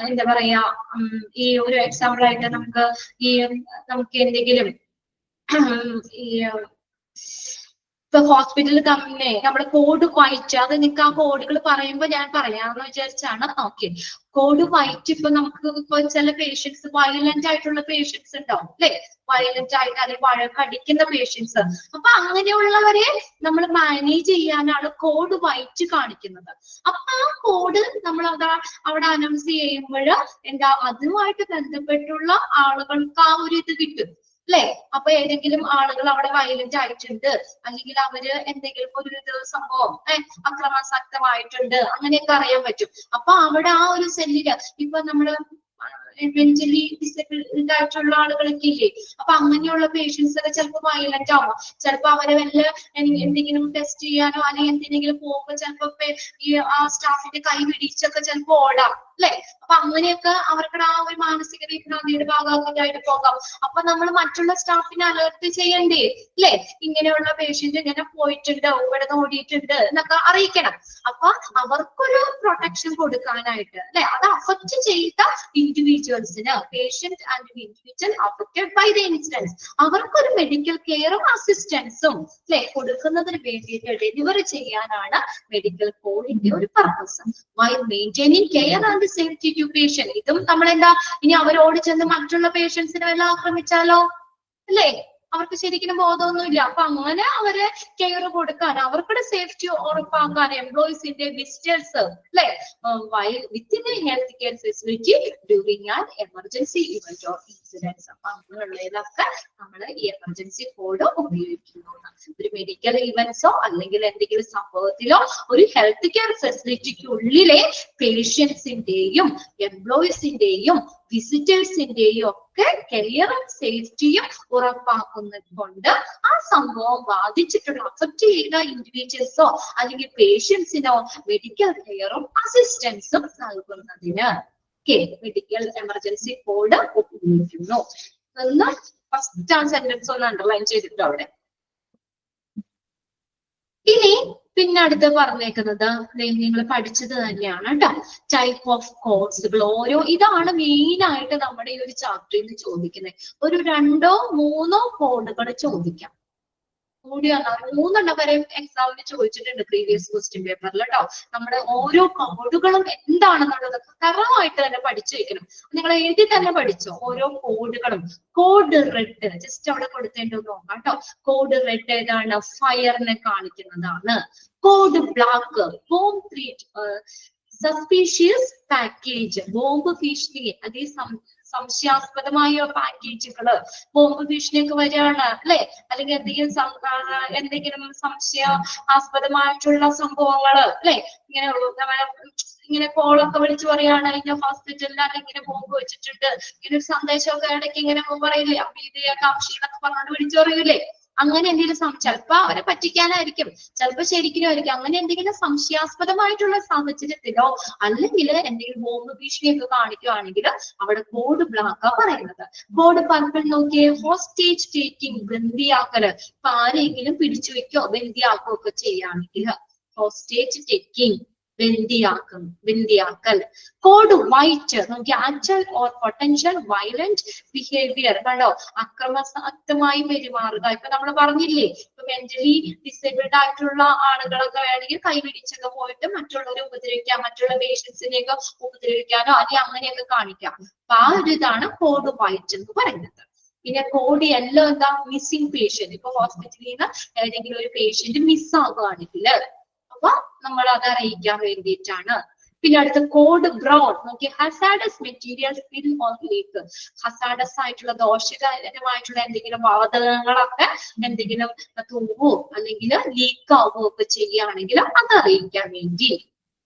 എന്താ പറയാ, ഈ ഒരു എക്സാമ്പിൾ ആയിട്ട് നമുക്ക് എന്തെങ്കിലും ഈ ഇപ്പൊ ഹോസ്പിറ്റലിൽ തന്നെ നമ്മുടെ കോഡ് വായിച്ച്, അത് നിങ്ങൾക്ക് ആ കോഡുകൾ പറയുമ്പോ ഞാൻ പറയാമെന്ന് വിചാരിച്ചാണ്. ഓക്കെ, കോഡ് വായിച്ച് ഇപ്പൊ നമുക്ക് ഇപ്പൊ ചില പേഷ്യൻസ് വയലന്റ് ആയിട്ടുള്ള പേഷ്യൻസ് ഉണ്ടാവും അല്ലെ, വയലന്റ് ആയിട്ട് അല്ലെങ്കിൽ വഴക്കടിക്കുന്ന പേഷ്യൻസ്. അപ്പൊ അങ്ങനെയുള്ളവരെ നമ്മൾ മാനേജ് ചെയ്യാനാണ് കോഡ് വായിച്ച് കാണിക്കുന്നത്. അപ്പൊ ആ കോഡ് നമ്മൾ അവിടെ അനൗൺസ് ചെയ്യുമ്പോൾ എന്താ, അതുമായിട്ട് ബന്ധപ്പെട്ടുള്ള ആളുകൾക്ക് ആ ഒരു ഇത് കിട്ടും അല്ലെ. അപ്പൊ ഏതെങ്കിലും ആളുകൾ അവിടെ വയലന്റ് ആയിട്ടുണ്ട്, അല്ലെങ്കിൽ അവര് എന്തെങ്കിലും ഒരു സംഭവം അക്രമാസക്തമായിട്ടുണ്ട്, അങ്ങനെയൊക്കെ അറിയാൻ പറ്റും. അപ്പൊ അവിടെ ആ ഒരു സെല്ലില് ഇപ്പൊ നമ്മള് മെന്റലി ഡിസേബിൾഡ് ആയിട്ടുള്ള ആളുകളൊക്കെ ഇല്ലേ, അപ്പൊ അങ്ങനെയുള്ള പേഷ്യൻസ് ഒക്കെ ചിലപ്പോൾ വയലന്റ് ആവും. ചിലപ്പോ അവരെ വല്ല എന്തെങ്കിലും ടെസ്റ്റ് ചെയ്യാനോ അല്ലെങ്കിൽ എന്തിനെങ്കിലും പോകുമ്പോ ചിലപ്പോ ഈ ആ സ്റ്റാഫിന്റെ കൈ പിടിച്ചൊക്കെ ചിലപ്പോ ഓടാം അല്ലെ. അപ്പൊ അങ്ങനെയൊക്കെ അവർക്ക് ആ ഒരു മാനസിക വിഭ്രാന്തിയുടെ ഭാഗമായിട്ട് പോകാം. അപ്പൊ നമ്മൾ മറ്റുള്ള സ്റ്റാഫിനെ അലേർട്ട് ചെയ്യണ്ടേ അല്ലെ, ഇങ്ങനെയുള്ള പേഷ്യന്റ് ഇങ്ങനെ പോയിട്ടുണ്ട്, ഇവിടെ ഓടിയിട്ടുണ്ട് എന്നൊക്കെ അറിയിക്കണം. അപ്പൊ അവർക്കൊരു പ്രൊട്ടക്ഷൻ കൊടുക്കാനായിട്ട് അല്ലെ, അത് അഫക്റ്റ് ചെയ്ത ഇൻഡിവിജ്വൽസിന്, patient and individual affected by the incidence, അവർക്കൊരു മെഡിക്കൽ കെയറും അസിസ്റ്റൻസും അല്ലെ കൊടുക്കുന്നതിന് വേണ്ടിയിട്ട് ഡെലിവറി ചെയ്യാനാണ് മെഡിക്കൽ കോഡിന്റെ ഒരു purpose. While maintaining care and safety to patient. ഇതും നമ്മളെന്താ, ഇനി അവരോട് ചെന്ന് മറ്റുള്ള പേഷ്യൻസിനെ വല്ല ആക്രമിച്ചാലോ അല്ലേ, അവർക്ക് ശരിക്കും ബോധമൊന്നുമില്ല. അപ്പൊ അങ്ങനെ അവരെ കെയർ കൊടുക്കാൻ, അവർക്കുടെ സേഫ്റ്റി ഉറപ്പാക്കാൻ എംപ്ലോയീസിന്റെ വിസിറ്റേഴ്സ് അല്ലെ within health care facility during an emergency event or incidence. അപ്പൊ അങ്ങനെയുള്ളതിലൊക്കെ നമ്മൾ ഈ എമർജൻസി കോഡ് ഉപയോഗിക്കുന്നു. ഒരു മെഡിക്കൽ ഇവന്റ്സോ അല്ലെങ്കിൽ എന്തെങ്കിലും സംഭവത്തിലോ ഒരു ഹെൽത്ത് കെയർ ഫെസിലിറ്റിക്കുള്ളിലെ പേഷ്യൻസിന്റെയും എംപ്ലോയീസിന്റെയും വിസിറ്റേഴ്സിന്റെയും ഒക്കെ കെയറും സേഫ്റ്റിയും ഉറപ്പാക്കുന്നത് കൊണ്ട് ആ സംഭവം ബാധിച്ചിട്ടുള്ള അഫക്റ്റ് ചെയ്ത ഇൻഡിവിജ്വൽസോ അല്ലെങ്കിൽ പേഷ്യൻസിനോ മെഡിക്കൽ കെയറും അസിസ്റ്റൻസും നൽകുന്നതിന് മെഡിക്കൽ എമർജൻസി കോഡ് ഉപയോഗിക്കുന്നു എന്ന് ഫസ്റ്റ് ആ സെന്റൻസ് ഒന്ന് അണ്ടർലൈൻ ചെയ്തിട്ടുണ്ട് അവിടെ. ഇനി പിന്നെ അടുത്ത് പറഞ്ഞേക്കുന്നത് നിങ്ങൾ പഠിച്ചത് തന്നെയാണ് കേട്ടോ, ടൈപ്പ് ഓഫ് കോഡ്സുകൾ. ഓരോ ഇതാണ് മെയിൻ ആയിട്ട് നമ്മുടെ ഈ ഒരു ചാപ്റ്ററിൽ നിന്ന് ചോദിക്കുന്നത്. ഒരു 2 or 3 കോഡുകൾ ചോദിക്കാം. കൂടി വന്നാൽ 3 എണ്ണം വരെ എക്സാമിന് ചോദിച്ചിട്ടുണ്ട് പ്രീവിയസ് ക്വസ്റ്റ്യൻ പേപ്പറിൽ കേട്ടോ. നമ്മുടെ ഓരോ കോഡുകളും എന്താണെന്നുള്ളത് തറവായിട്ട് തന്നെ പഠിച്ചു വെക്കണം. നിങ്ങൾ എഴുതി തന്നെ പഠിച്ചോ ഓരോ കോഡുകളും. കോഡ് റെഡ് ജസ്റ്റ് അവിടെ കൊടുത്തേണ്ടോ നോക്കാം കേട്ടോ. കോഡ് റെഡ് ഏതാണ്? ഫയറിനെ കാണിക്കുന്നതാണ്. Code black bomb threat, suspicious package bomb ഭീഷണി, അതേ സംശയാസ്പദമായ പാക്കേജുകള് ബോംബ് ഭീഷണിയൊക്കെ വരികയാണ് അല്ലെ, അല്ലെങ്കിൽ എന്തെങ്കിലും സംശയാസ്പദമായിട്ടുള്ള സംഭവങ്ങള് അല്ലെ, ഇങ്ങനെ കോളൊക്കെ വിളിച്ചു പറയാണ് ഇങ്ങനെ ഹോസ്പിറ്റലിൽ അല്ലെങ്കിൽ ബോംബ് വെച്ചിട്ടുണ്ട്, ഇങ്ങനെ ഒരു സന്ദേശമൊക്കെ ഇടയ്ക്ക് ഇങ്ങനെ പറയില്ലേ, അഭീതയ കാംക്ഷി എന്നൊക്കെ പറഞ്ഞോണ്ട് വിളിച്ചു പറയൂലേ. അങ്ങനെ എന്തെങ്കിലും ചിലപ്പോ അവരെ പറ്റിക്കാനായിരിക്കും, ചിലപ്പോ ശരിക്കും ആയിരിക്കും. അങ്ങനെ എന്തെങ്കിലും സംശയാസ്പദമായിട്ടുള്ള സാഹചര്യത്തിലോ അല്ലെങ്കിൽ എന്തെങ്കിലും ബോംബ് ഭീഷണിയൊക്കെ കാണിക്കുകയാണെങ്കിൽ അവിടെ കോഡ് ബ്ലാക്കാ പറയുന്നത്. കോഡ് പർപ്പിൾ നോക്കിയേ, ഹോസ്റ്റേജ് ടേക്കിംഗ്, ബന്ദിയാക്കല്. ഇപ്പൊ ആരെങ്കിലും പിടിച്ചു വെക്കോ ബന്ദിയാക്കോ ഒക്കെ ചെയ്യുകയാണെങ്കിൽ ഹോസ്റ്റേജ് ടേക്കിംഗ്, ബന്ദിയാക്കൽ. കോഡ് വൈറ്റ് നോക്കി, actual or potential violent behaviour. കണ്ടോ, അക്രമാസക്തമായി പെരുമാറുക. ഇപ്പൊ നമ്മൾ പറഞ്ഞില്ലേ, ഇപ്പൊ മെന്റലി ഡിസേബിൾഡ് ആയിട്ടുള്ള ആളുകളൊക്കെ വേണമെങ്കിൽ കൈപിടിച്ചൊക്കെ പോയിട്ട് മറ്റുള്ളവരെ ഉപദ്രവിക്കാം, മറ്റുള്ള പേഷ്യൻസിനെയൊക്കെ ഉപദ്രവിക്കാനോ അല്ലെങ്കിൽ അങ്ങനെയൊക്കെ കാണിക്കാം. അപ്പൊ ആ ഒരു ഇതാണ് കോഡ് വൈറ്റ് എന്ന് പറയുന്നത്. പിന്നെ കോഡ് യെല്ലോ എന്താ, മിസ്സിംഗ് പേഷ്യന്റ്. ഇപ്പൊ ഹോസ്പിറ്റലിൽ നിന്ന് ഏതെങ്കിലും ഒരു പേഷ്യന്റ് മിസ്സാകുകയാണെങ്കിൽ അപ്പൊ നമ്മൾ അത് അറിയിക്കാൻ വേണ്ടിയിട്ടാണ്. പിന്നെ അടുത്ത കോഡ് ബ്രൗൺ നോക്കി, hazardous material spill on leak. Hazardous ആയിട്ടുള്ള ദോഷകരമായിട്ടുള്ള എന്തെങ്കിലും വാതകങ്ങളൊക്കെ എന്തെങ്കിലും തൂവോ അല്ലെങ്കിൽ ലീക്ക് ആവുകയോ ഒക്കെ ചെയ്യുകയാണെങ്കിൽ അത് അറിയിക്കാൻ വേണ്ടി.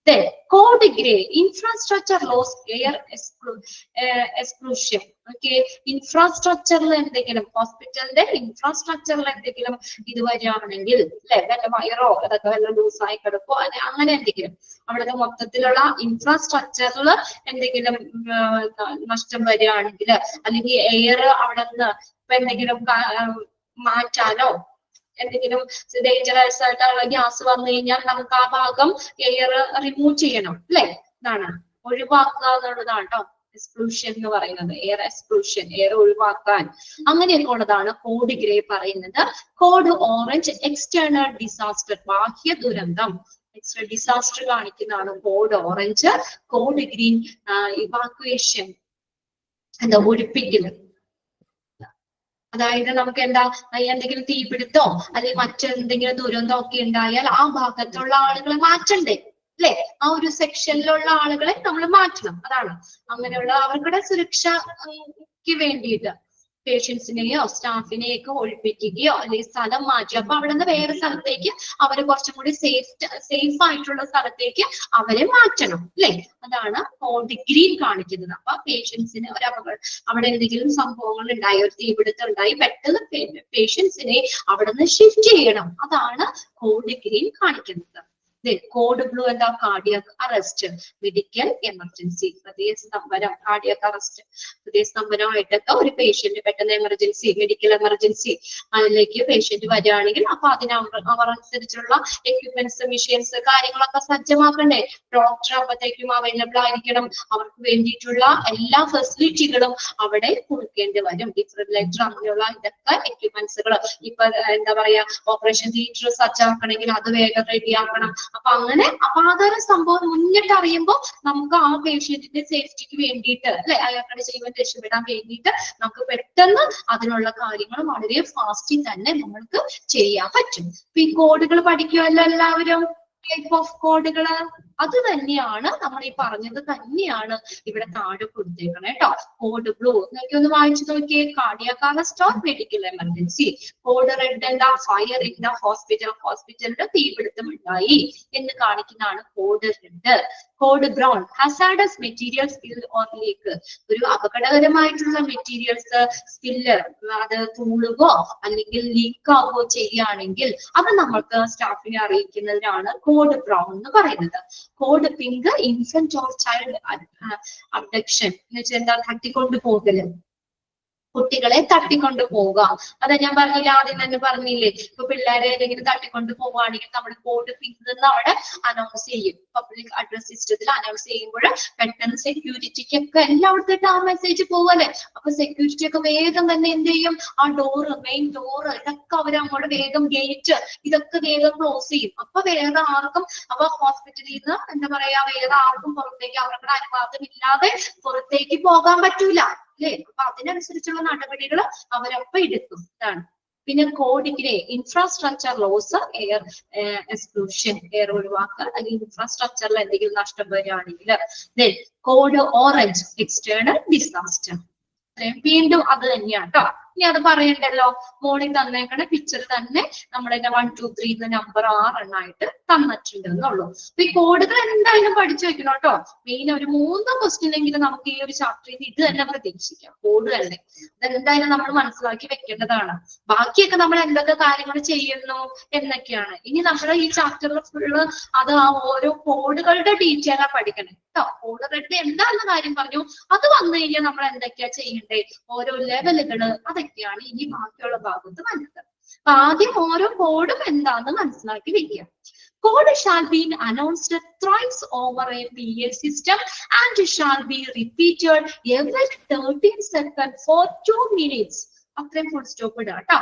Code grey, infrastructure loss, air exclusion. Okay, ഇൻഫ്രാസ്ട്രക്ചറിൽ എന്തെങ്കിലും, ഹോസ്പിറ്റലിന്റെ ഇൻഫ്രാസ്ട്രക്ചറിൽ എന്തെങ്കിലും ഇത് വരികയാണെങ്കിൽ അല്ലെ, വല്ല വയറോ അതൊക്കെ വല്ല ലൂസായി കിടക്കോ അങ്ങനെ എന്തെങ്കിലും അവിടുത്തെ മൊത്തത്തിലുള്ള ഇൻഫ്രാസ്ട്രക്ചറിൽ എന്തെങ്കിലും നഷ്ടം വരികയാണെങ്കിൽ അല്ലെങ്കിൽ എയർ അവിടെ നിന്ന് ഇപ്പൊ എന്തെങ്കിലും മാറ്റാനോ എന്തെങ്കിലും ഡേഞ്ചറസ് ആയിട്ടുള്ള ഗ്യാസ് വന്നു കഴിഞ്ഞാൽ നമുക്ക് ആ ഭാഗം എയർ റിമൂവ് ചെയ്യണം അല്ലെ, ഇതാണ് ഒഴിവാക്കുക എന്നുള്ളതാണ് കേട്ടോ എക്സ്ക്ലൂഷൻ എന്ന് പറയുന്നത്. എയർ എക്സ്ക്ലൂഷൻ, എയർ ഒഴിവാക്കാൻ, അങ്ങനെയൊക്കെ ഉള്ളതാണ് കോഡ് ഗ്രേ പറയുന്നത്. കോഡ് ഓറഞ്ച്, എക്സ്റ്റേണൽ ഡിസാസ്റ്റർ, ബാഹ്യ ദുരന്തം, ഡിസാസ്റ്റർ കാണിക്കുന്നതാണ് code orange. Code green, evacuation, എന്താ ഒഴിപ്പിക്കല്. അതായത് നമുക്ക് എന്താ, എന്തെങ്കിലും തീപിടുത്തോ അല്ലെങ്കിൽ മറ്റെന്തെങ്കിലും ദുരന്തം ഒക്കെ ഉണ്ടായാൽ ആ ഭാഗത്തുള്ള ആളുകളെ മാറ്റണ്ടേ അല്ലെ, ആ ഒരു സെക്ഷനിലുള്ള ആളുകളെ നമ്മൾ മാറ്റണം. അതാണ് അങ്ങനെയുള്ള അവരുടെ സുരക്ഷയ്ക്ക് വേണ്ടിയിട്ട് പേഷ്യൻസിനെയോ സ്റ്റാഫിനെയൊക്കെ ഒഴിപ്പിക്കുകയോ അല്ലെങ്കിൽ സ്ഥലം മാറ്റുക. അപ്പൊ അവിടെ നിന്ന് വേറെ സ്ഥലത്തേക്ക് അവരെ കുറച്ചും കൂടി സേഫ് ആയിട്ടുള്ള സ്ഥലത്തേക്ക് അവരെ മാറ്റണം അല്ലെ, അതാണ് കോഡ് ഗ്രീൻ കാണിക്കുന്നത്. അപ്പൊ പേഷ്യൻസിന് ഒരു അവിടെ എന്തെങ്കിലും സംഭവങ്ങൾ ഉണ്ടായി, ഒരു തീപിടുത്തം ഉണ്ടായി, പെട്ടെന്ന് പേഷ്യൻസിനെ അവിടെ നിന്ന് ഷിഫ്റ്റ് ചെയ്യണം, അതാണ് കോഡ് ഗ്രീൻ കാണിക്കുന്നത്. കോഡ് ബ്ലൂ എന്താ, കാർഡിയക് അറസ്റ്റ്, മെഡിക്കൽ എമർജൻസി, ഹൃദയസ്തംഭനം, കാർഡിയക് അറസ്റ്റ്, ഹൃദയസ്തംഭനമായിട്ടൊക്കെ ഒരു പേഷ്യന്റ് പെട്ടെന്ന് എമർജൻസി, മെഡിക്കൽ എമർജൻസി അതിലേക്ക് പേഷ്യന്റ് വരികയാണെങ്കിൽ അപ്പൊ അതിനനുസരിച്ചുള്ള എക്യുപ്മെന്റ്സ്, മെഷീൻസ് കാര്യങ്ങളൊക്കെ സജ്ജമാക്കണ്ടേ. ഡോക്ടർ അപ്പോഴത്തേക്കും അവൈലബിൾ ആയിരിക്കണം, അവർക്ക് വേണ്ടിയിട്ടുള്ള എല്ലാ ഫെസിലിറ്റികളും അവിടെ കൊടുക്കേണ്ടി വരും. ഡിഫിബ്രിലേറ്റർ അങ്ങനെയുള്ള ഇതൊക്കെ എക്യുപ്മെന്റ്സുകൾ, ഇപ്പൊ എന്താ പറയാ ഓപ്പറേഷൻ തിയേറ്റർ സജ്ജാക്കണമെങ്കിൽ അത് വേഗം റെഡിയാക്കണം. അപ്പൊ അങ്ങനെ അപാകത സംഭവം മുന്നിട്ട് അറിയുമ്പോൾ നമുക്ക് ആ പേഷ്യന്റിന്റെ സേഫ്റ്റിക്ക് വേണ്ടിയിട്ട് അല്ലെ, അയാളുടെ ജീവൻ രക്ഷപ്പെടാൻ വേണ്ടിയിട്ട് നമുക്ക് പെട്ടെന്ന് അതിനുള്ള കാര്യങ്ങൾ വളരെ ഫാസ്റ്റിൽ തന്നെ നമ്മൾക്ക് ചെയ്യാൻ പറ്റും. ഇപ്പൊ ഈ കോഡുകൾ പഠിക്കുമല്ലോ എല്ലാവരും, ടൈപ്പ് ഓഫ് കോഡുകള് അത് തന്നെയാണ് നമ്മൾ ഈ പറഞ്ഞത് തന്നെയാണ് ഇവിടെ താഴെ കൊടുത്തേക്കണം കേട്ടോ. കോഡ് ബ്ലൂ നിങ്ങൾക്ക് ഒന്ന് വായിച്ചു നോക്കിയേ, cardiac arrest or medical emergency. Code red എന്താ, ഫയർ ഇൻ ദ ഹോസ്പിറ്റൽ, ഹോസ്പിറ്റലിന്റെ തീപിടുത്തം ഉണ്ടായി എന്ന് കാണിക്കുന്നതാണ് code red. Code brown, hazardous material spill or leak, ഒരു അപകടകരമായിട്ടുള്ള മെറ്റീരിയൽസ് സ്പില്ല് അത് തൂളുകയോ അല്ലെങ്കിൽ ലീക്ക് ആവുകയോ ചെയ്യുകയാണെങ്കിൽ അത് നമ്മൾക്ക് സ്റ്റാഫിനെ അറിയിക്കുന്നതിനാണ് കോഡ് ബ്രൗൺ എന്ന് പറയുന്നത്. Code pink, infant or child abduction എന്ന് വെച്ചാൽ എന്താ, തട്ടിക്കൊണ്ടു പോകല്, കുട്ടികളെ തട്ടിക്കൊണ്ടു പോവുക. അതാ ഞാൻ പറഞ്ഞില്ല, ആദ്യം തന്നെ പറഞ്ഞില്ലേ, ഇപ്പൊ പിള്ളേരെ ഏതെങ്കിലും തട്ടിക്കൊണ്ടു പോവുകയാണെങ്കിൽ നമ്മുടെ കോഡ് പിങ്ക് നിന്ന് അവിടെ അനൗൺസ് ചെയ്യും, പബ്ലിക് അഡ്രസ് സിസ്റ്റത്തിൽ അനൗൺസ് ചെയ്യുമ്പോൾ പെട്ടെന്ന് സെക്യൂരിറ്റിക്കൊക്കെ എല്ലായിടത്തേക്കും ആ മെസ്സേജ് പോവല്ലേ. അപ്പൊ സെക്യൂരിറ്റി ഒക്കെ വേഗം തന്നെ എന്ത് ചെയ്യും, ആ ഡോറ്, മെയിൻ ഡോറ് ഇതൊക്കെ അവരങ്ങോട്ട് വേഗം ഗേറ്റ് ഇതൊക്കെ വേഗം ക്ലോസ് ചെയ്യും. അപ്പൊ വേറെ ആർക്കും, അപ്പൊ ഹോസ്പിറ്റലിൽ നിന്ന് എന്താ പറയാ വേറെ ആർക്കും പുറത്തേക്ക് അവരുടെ അനുവാദം ഇല്ലാതെ പുറത്തേക്ക് പോകാൻ പറ്റൂല അല്ലെ. അപ്പൊ അതിനനുസരിച്ചുള്ള നടപടികൾ അവരൊപ്പം എടുക്കും, ഇതാണ്. പിന്നെ code grey, infrastructure loss, air exclusion, air ഒഴിവാക്കുക അല്ലെങ്കിൽ ഇൻഫ്രാസ്ട്രക്ചറിൽ എന്തെങ്കിലും നഷ്ടം വരികയാണെങ്കിൽ. Code orange, external disaster. വീണ്ടും അത് തന്നെയാണ് കേട്ടോ, ഇനി അത് പറയണ്ടല്ലോ, മോളിൽ തന്നേക്കണ പിക്ചർ തന്നെ നമ്മളിന്റെ 1 2 3 നമ്പർ 6 എണ്ണായിട്ട് തന്നിട്ടുണ്ട് എന്നുള്ളൂ. അപ്പൊ ഈ കോഡുകൾ എന്തായാലും പഠിച്ചു വെക്കണം കേട്ടോ. മെയിൻ ഒരു 3 ക്വസ്റ്റ്യൻ എങ്കിലും നമുക്ക് ഈ ഒരു ചാപ്റ്ററിൽ നിന്ന് ഇത് തന്നെ പ്രതീക്ഷിക്കാം. കോഡ് തന്നെ അതെന്തായാലും നമ്മൾ മനസ്സിലാക്കി വെക്കേണ്ടതാണ്. ബാക്കിയൊക്കെ നമ്മൾ എന്തൊക്കെ കാര്യങ്ങൾ ചെയ്യുന്നു എന്നൊക്കെയാണ്. ഇനി നമ്മൾ ഈ ചാപ്റ്ററിൽ ഫുള്ള് അത് ആ ഓരോ കോഡുകളുടെ ഡീറ്റെയിൽ പഠിക്കണം കേട്ടോ. കോഡുകളുടെ എന്താണെന്ന കാര്യം പറഞ്ഞു, അത് വന്നു കഴിഞ്ഞാൽ നമ്മൾ എന്തൊക്കെയാ ചെയ്യണ്ടേ, ഓരോ ലെവലുകള്, അതൊക്കെയാണ് ഇനി ബാക്കിയുള്ള ഭാഗത്ത് വരുന്നത്. അപ്പൊ ആദ്യം ഓരോ കോഡും എന്താന്ന് മനസ്സിലാക്കി വെക്കുക. Code shall be announced thrice over a PA system and shall be repeated every 13 seconds for 2 minutes. അത്രയും ഫുൾ സ്റ്റോപ്പ് ഇടാം കേട്ടോ.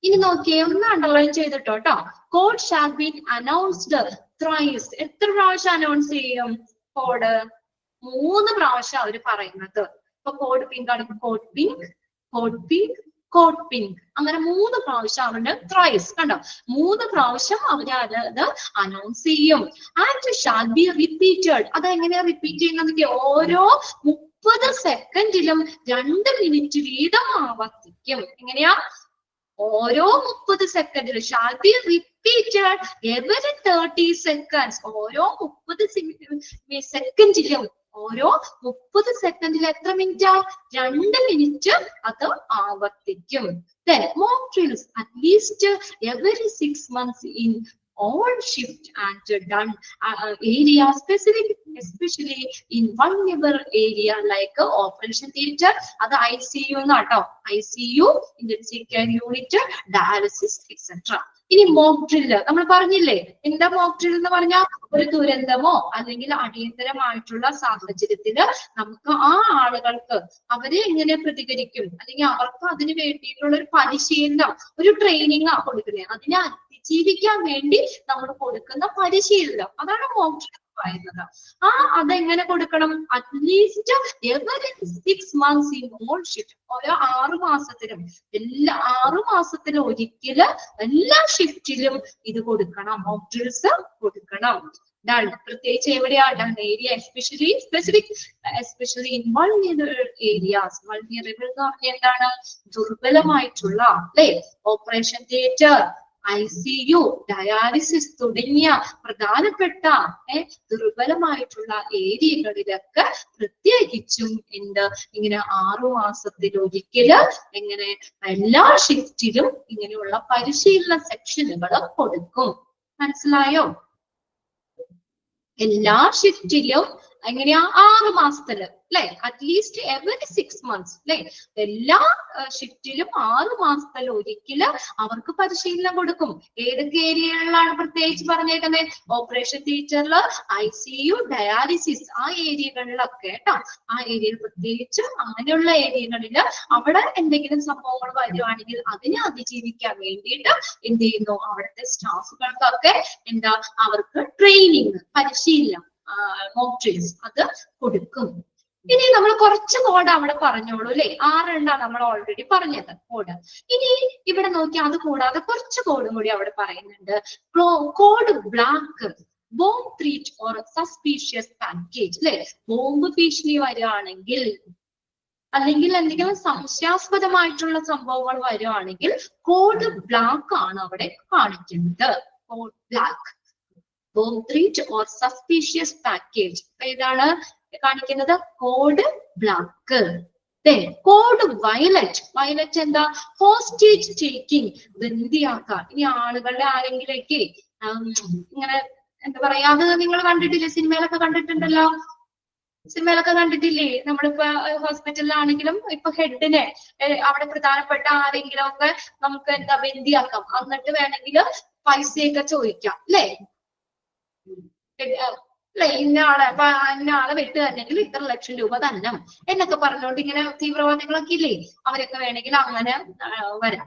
ഇനി നോക്കിയേ, ഒന്ന് അണ്ടർലൈൻ ചെയ്തിട്ടോ കേട്ടോ. Code shall be announced thrice. എത്ര പ്രാവശ്യം അനൗൺസ് ചെയ്യും കോഡ്? 3 പ്രാവശ്യം അവര് പറയുന്നത്. ഇപ്പൊ കോഡ് പിങ്ക് ആണ്, code pink, code pink, code pink, അങ്ങനെ 3 പ്രാവശ്യം അവരുടെ ത്രൈസ് കണ്ടോ, 3 പ്രാവശ്യം അവര് അത് അനൗൺസ് ചെയ്യും. And shall be repeated. അത് എങ്ങനെയാ റിപ്പീറ്റ് ചെയ്യുന്നത്? ഓരോ 30 സെക്കൻഡിലും 2 മിനിറ്റ് വീതം ആവർത്തിക്കും. എങ്ങനെയാ? ഓരോ 30 സെക്കൻഡിലും shall be repeated every 30 seconds. ഓരോ 30 സെക്കൻഡിലും, ഓരോ 30 സെക്കൻഡിൽ എത്ര മിനിറ്റാ? 2 മിനിറ്റ് അത് ആവർത്തിക്കും. Then mock drills at least every 6 months in all shift and done area specific, especially in vulnerable area like operation theater, അത് ICU എന്നാട്ടോ, ICU, intensive care unit, dialysis etc. ഇനി mock drill നമ്മൾ പറഞ്ഞില്ലേ, എന്താ mock drill എന്ന് പറഞ്ഞാൽ? ഒരു ദുരന്തമോ അല്ലെങ്കിൽ അടിയന്തരമായിട്ടുള്ള സാഹചര്യത്തില് നമുക്ക് ആ ആളുകൾക്ക് അവര് എങ്ങനെ പ്രതികരിക്കും, അല്ലെങ്കിൽ അവർക്ക് അതിന് വേണ്ടിയിട്ടുള്ള ഒരു പരിശീലനം, ഒരു ട്രെയിനിങ് ആ കൊടുക്കുന്നത്. അതിനെ അതിജീവിക്കാൻ വേണ്ടി നമ്മൾ കൊടുക്കുന്ന പരിശീലനം, അതാണ് മോക്ക് ഡ്രിൽ പറയുന്നത്. അതെങ്ങനെ കൊടുക്കണം? At least every 6 months in all shift. ഓരോ 6 മാസത്തിലും, 6 മാസത്തിലും ഒരിക്കല് എല്ലാ ഷിഫ്റ്റിലും ഇത് കൊടുക്കണം, മോക്ക് ഡ്രിൽസ് കൊടുക്കണം. പ്രത്യേകിച്ച് എവിടെയാ done area, especially in vulnerable areas. Vulnerable എന്ന് പറഞ്ഞാൽ എന്താണ്? ദുർബലമായിട്ടുള്ള, അല്ലെ? ഓപ്പറേഷൻ തിയേറ്റർ, ICU, ഡയാലിസിസ് തുടങ്ങിയ പ്രധാനപ്പെട്ട ദുർബലമായിട്ടുള്ള ഏരിയകളിലൊക്കെ പ്രത്യേകിച്ചും ഇങ്ങനെ 6 മാസത്തിലൊരിക്കല് ഇങ്ങനെ എല്ലാ ഷിഫ്റ്റിലും ഇങ്ങനെയുള്ള പരിശീലന സെക്ഷനുകൾ കൊടുക്കും. മനസ്സിലായോ? എല്ലാ ഷിഫ്റ്റിലും എങ്ങനെയാ? 6 മാസത്തില്, അല്ലെ? അറ്റ്ലീസ്റ്റ് എവറി 6 months, അല്ലെ? എല്ലാ ഷിഫ്റ്റിലും 6 മാസത്തിൽ ഒരിക്കല് അവർക്ക് പരിശീലനം കൊടുക്കും. ഏതൊക്കെ ഏരിയകളിലാണ് പ്രത്യേകിച്ച് പറഞ്ഞേക്കുന്നത്? ഓപ്പറേഷൻ തിയേറ്ററില്, ICU, ഡയാലിസിസ്, ആ ഏരിയകളിലൊക്കെ കേട്ടോ. ആ ഏരിയയിൽ പ്രത്യേകിച്ചും അങ്ങനെയുള്ള ഏരിയകളില് അവിടെ എന്തെങ്കിലും സംഭവങ്ങൾ വരുവാണെങ്കിൽ അതിനെ അതിജീവിക്കാൻ വേണ്ടിയിട്ട് എന്ത് ചെയ്യുന്നു? അവിടുത്തെ സ്റ്റാഫുകൾക്കൊക്കെ അവർക്ക് ട്രെയിനിങ്, പരിശീലനം, മോക്ക് ഡ്രിൽസ് അത് കൊടുക്കും. ഇനി നമ്മൾ കുറച്ച് കോഡ് അവിടെ പറഞ്ഞോളൂ, അല്ലെ? 6 എണ്ണമാണ് നമ്മൾ ഓൾറെഡി പറഞ്ഞത് കോഡ്. ഇനി ഇവിടെ നോക്കി, അത് കൂടാതെ കുറച്ച് കോഡും കൂടി അവിടെ പറയുന്നുണ്ട്. Code black, bomb threat or suspicious package, അല്ലെ? ബോംബ് ഭീഷണി വരികയാണെങ്കിൽ അല്ലെങ്കിൽ എന്തെങ്കിലും സംശയാസ്പദമായിട്ടുള്ള സംഭവങ്ങൾ വരുവാണെങ്കിൽ കോഡ് ബ്ലാക്ക് ആണ് അവിടെ കാണിക്കുന്നത്. Code black, bomb threat or suspicious package ഏതാണ് കാണിക്കുന്നത്? Code black. Code violet, violet എന്താ? ഹോസ്റ്റേജ് ടേക്കിംഗ്, ബന്ദിയാക്കാൻ. ഇനി ആളുകളുടെ ആരെങ്കിലൊക്കെ ഇങ്ങനെ എന്താ പറയാ, അത് നിങ്ങൾ കണ്ടിട്ടില്ലേ? സിനിമയിലൊക്കെ കണ്ടിട്ടുണ്ടല്ലോ, സിനിമയിലൊക്കെ കണ്ടിട്ടില്ലേ? നമ്മളിപ്പോ ഹോസ്പിറ്റലിലാണെങ്കിലും ഇപ്പൊ ഹെഡിനെ, അവിടെ പ്രധാനപ്പെട്ട ആരെങ്കിലും ഒക്കെ നമുക്ക് ബന്ദിയാക്കാം. എന്നിട്ട് വേണമെങ്കിൽ പൈസയൊക്കെ ചോദിക്കാം, അല്ലേ? ഇന്ന ആളെ വിട്ട് തന്നെങ്കിൽ ഇത്ര ലക്ഷം രൂപ തന്നെ എന്നൊക്കെ പറഞ്ഞുകൊണ്ട് ഇങ്ങനെ തീവ്രവാദികളൊക്കെ ഇല്ലേ, അവരൊക്കെ വേണമെങ്കിൽ അങ്ങനെ വരാം.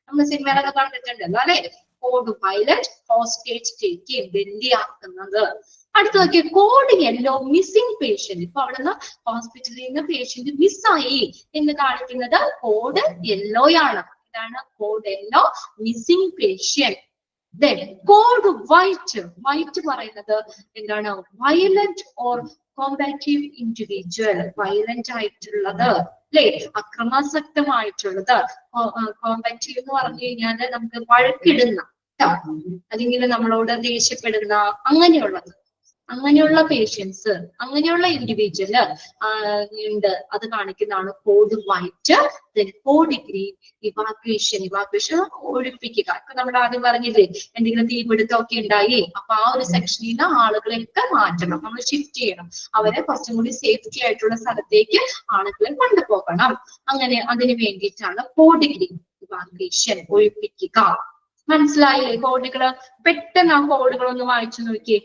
നമ്മൾ സിനിമയിലൊക്കെ കണ്ടിട്ടുണ്ടല്ലോ, അല്ലെ? കോഡ് വയലറ്റ്, ഹോസ്റ്റേജ് ടേക്കിംഗ്, ബന്ദിയാക്കുന്നത്. അടുത്ത് നോക്കിയ കോഡ് യെല്ലോ, മിസ്സിംഗ് പേഷ്യന്റ്. ഇപ്പൊ അവിടുന്ന് ഹോസ്പിറ്റലിൽ നിന്ന് പേഷ്യന്റ് മിസ്സായി എന്ന് കാണിക്കുന്നത് കോഡ് യെല്ലോ ആണ്. ഇതാണ് code yellow, missing patient. Code white, white പറയുന്നത് എന്താണ്? വയലന്റ് ഓർ കോമ്പാറ്റീവ് ഇൻഡിവിജ്വൽ, വയലന്റ് ആയിട്ടുള്ളത്, അല്ലെ? അക്രമാസക്തമായിട്ടുള്ളത്. കോമ്പറ്റീവ് എന്ന് പറഞ്ഞു കഴിഞ്ഞാൽ നമുക്ക് വഴക്കിടുന്ന, അല്ലെങ്കിൽ നമ്മളോട് ദേഷ്യപ്പെടുന്ന, അങ്ങനെയുള്ള പേഷ്യൻസ്, അങ്ങനെയുള്ള ഇൻഡിവിജ്വല് ഉണ്ട്. അത് കാണിക്കുന്നതാണ് code white. Code green evacuation ഒഴിപ്പിക്കുക. ഇപ്പൊ നമ്മൾ ആദ്യം പറഞ്ഞില്ലേ, എന്തെങ്കിലും തീപിടുത്തം ഒക്കെ ഉണ്ടായി, അപ്പൊ ആ ഒരു സെക്ഷനിൽ നിന്ന് ആളുകളെയൊക്കെ മാറ്റണം, നമ്മൾ ഷിഫ്റ്റ് ചെയ്യണം, അവരെ കുറച്ചും കൂടി സേഫ്റ്റി ആയിട്ടുള്ള സ്ഥലത്തേക്ക് ആളുകളെ കൊണ്ടുപോകണം. അങ്ങനെ അതിന് വേണ്ടിയിട്ടാണ് കോഡ് ഗ്രീൻ ഇവാക്വേഷൻ ഒഴിപ്പിക്കുക. മനസ്സിലായില്ലേ കോഡുകള്? പെട്ടെന്ന് ആ കോഡുകളൊന്ന് വായിച്ചു നോക്കിയേ.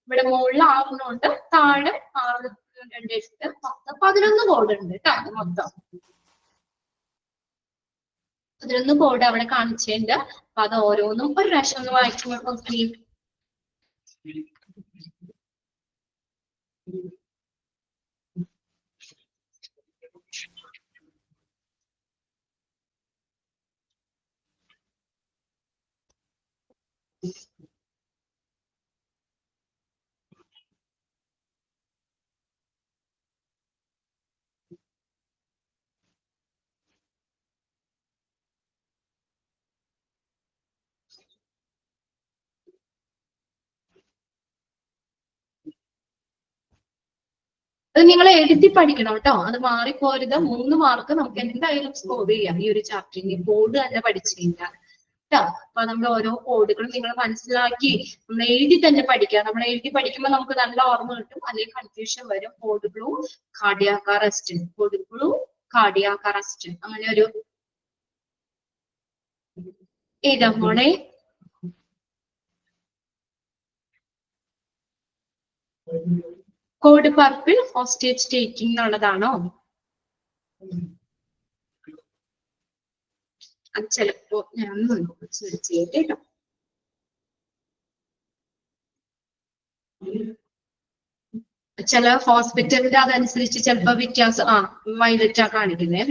ഇവിടെ മുകളിൽ 6 ഉണ്ട്, താഴെ 6, 2, 8, 10, 11 കോഡ് ഉണ്ട് കേട്ടോ. അത് മൊത്തം 11 കോഡ് അവിടെ കാണിച്ചിട്ടുണ്ട്. അപ്പൊ അത് ഓരോന്നും ഒരു പ്രാവശ്യം ഒന്ന് വായിച്ചു നോക്കി. അത് നിങ്ങൾ എഴുതി പഠിക്കണം കേട്ടോ. അത് മാറിപ്പോരുത്. 3 മാർക്ക് നമുക്ക് എന്തായാലും സ്കോർ ചെയ്യാം ഈ ഒരു ചാപ്റ്ററിന്. കോഡ് തന്നെ പഠിച്ചു കഴിഞ്ഞാൽ കേട്ടോ. അപ്പൊ നമ്മൾ ഓരോ കോഡുകളും നിങ്ങൾ മനസ്സിലാക്കി നമ്മൾ എഴുതി തന്നെ പഠിക്കുക. നമ്മൾ എഴുതി പഠിക്കുമ്പോൾ നമുക്ക് നല്ല ഓർമ്മ കിട്ടും, അല്ലെങ്കിൽ കൺഫ്യൂഷൻ വരും. Code blue, cardiac arrest, code blue, cardiac arrest, അങ്ങനെ ഒരു ഏതാ മോളെ? കോഡ് പർപ്പിൾ ഹോസ്റ്റേജ് ടേക്കിംഗ് എന്നുള്ളതാണോ? അത് ചിലപ്പോ ഞാൻ സെർച്ച് ചെയ്യട്ടെ കേട്ടോ. ചില ഹോസ്പിറ്റലിന്റെ അതനുസരിച്ച് ചിലപ്പോ വ്യത്യാസം. വയലറ്റാ കാണിക്കുന്നേ.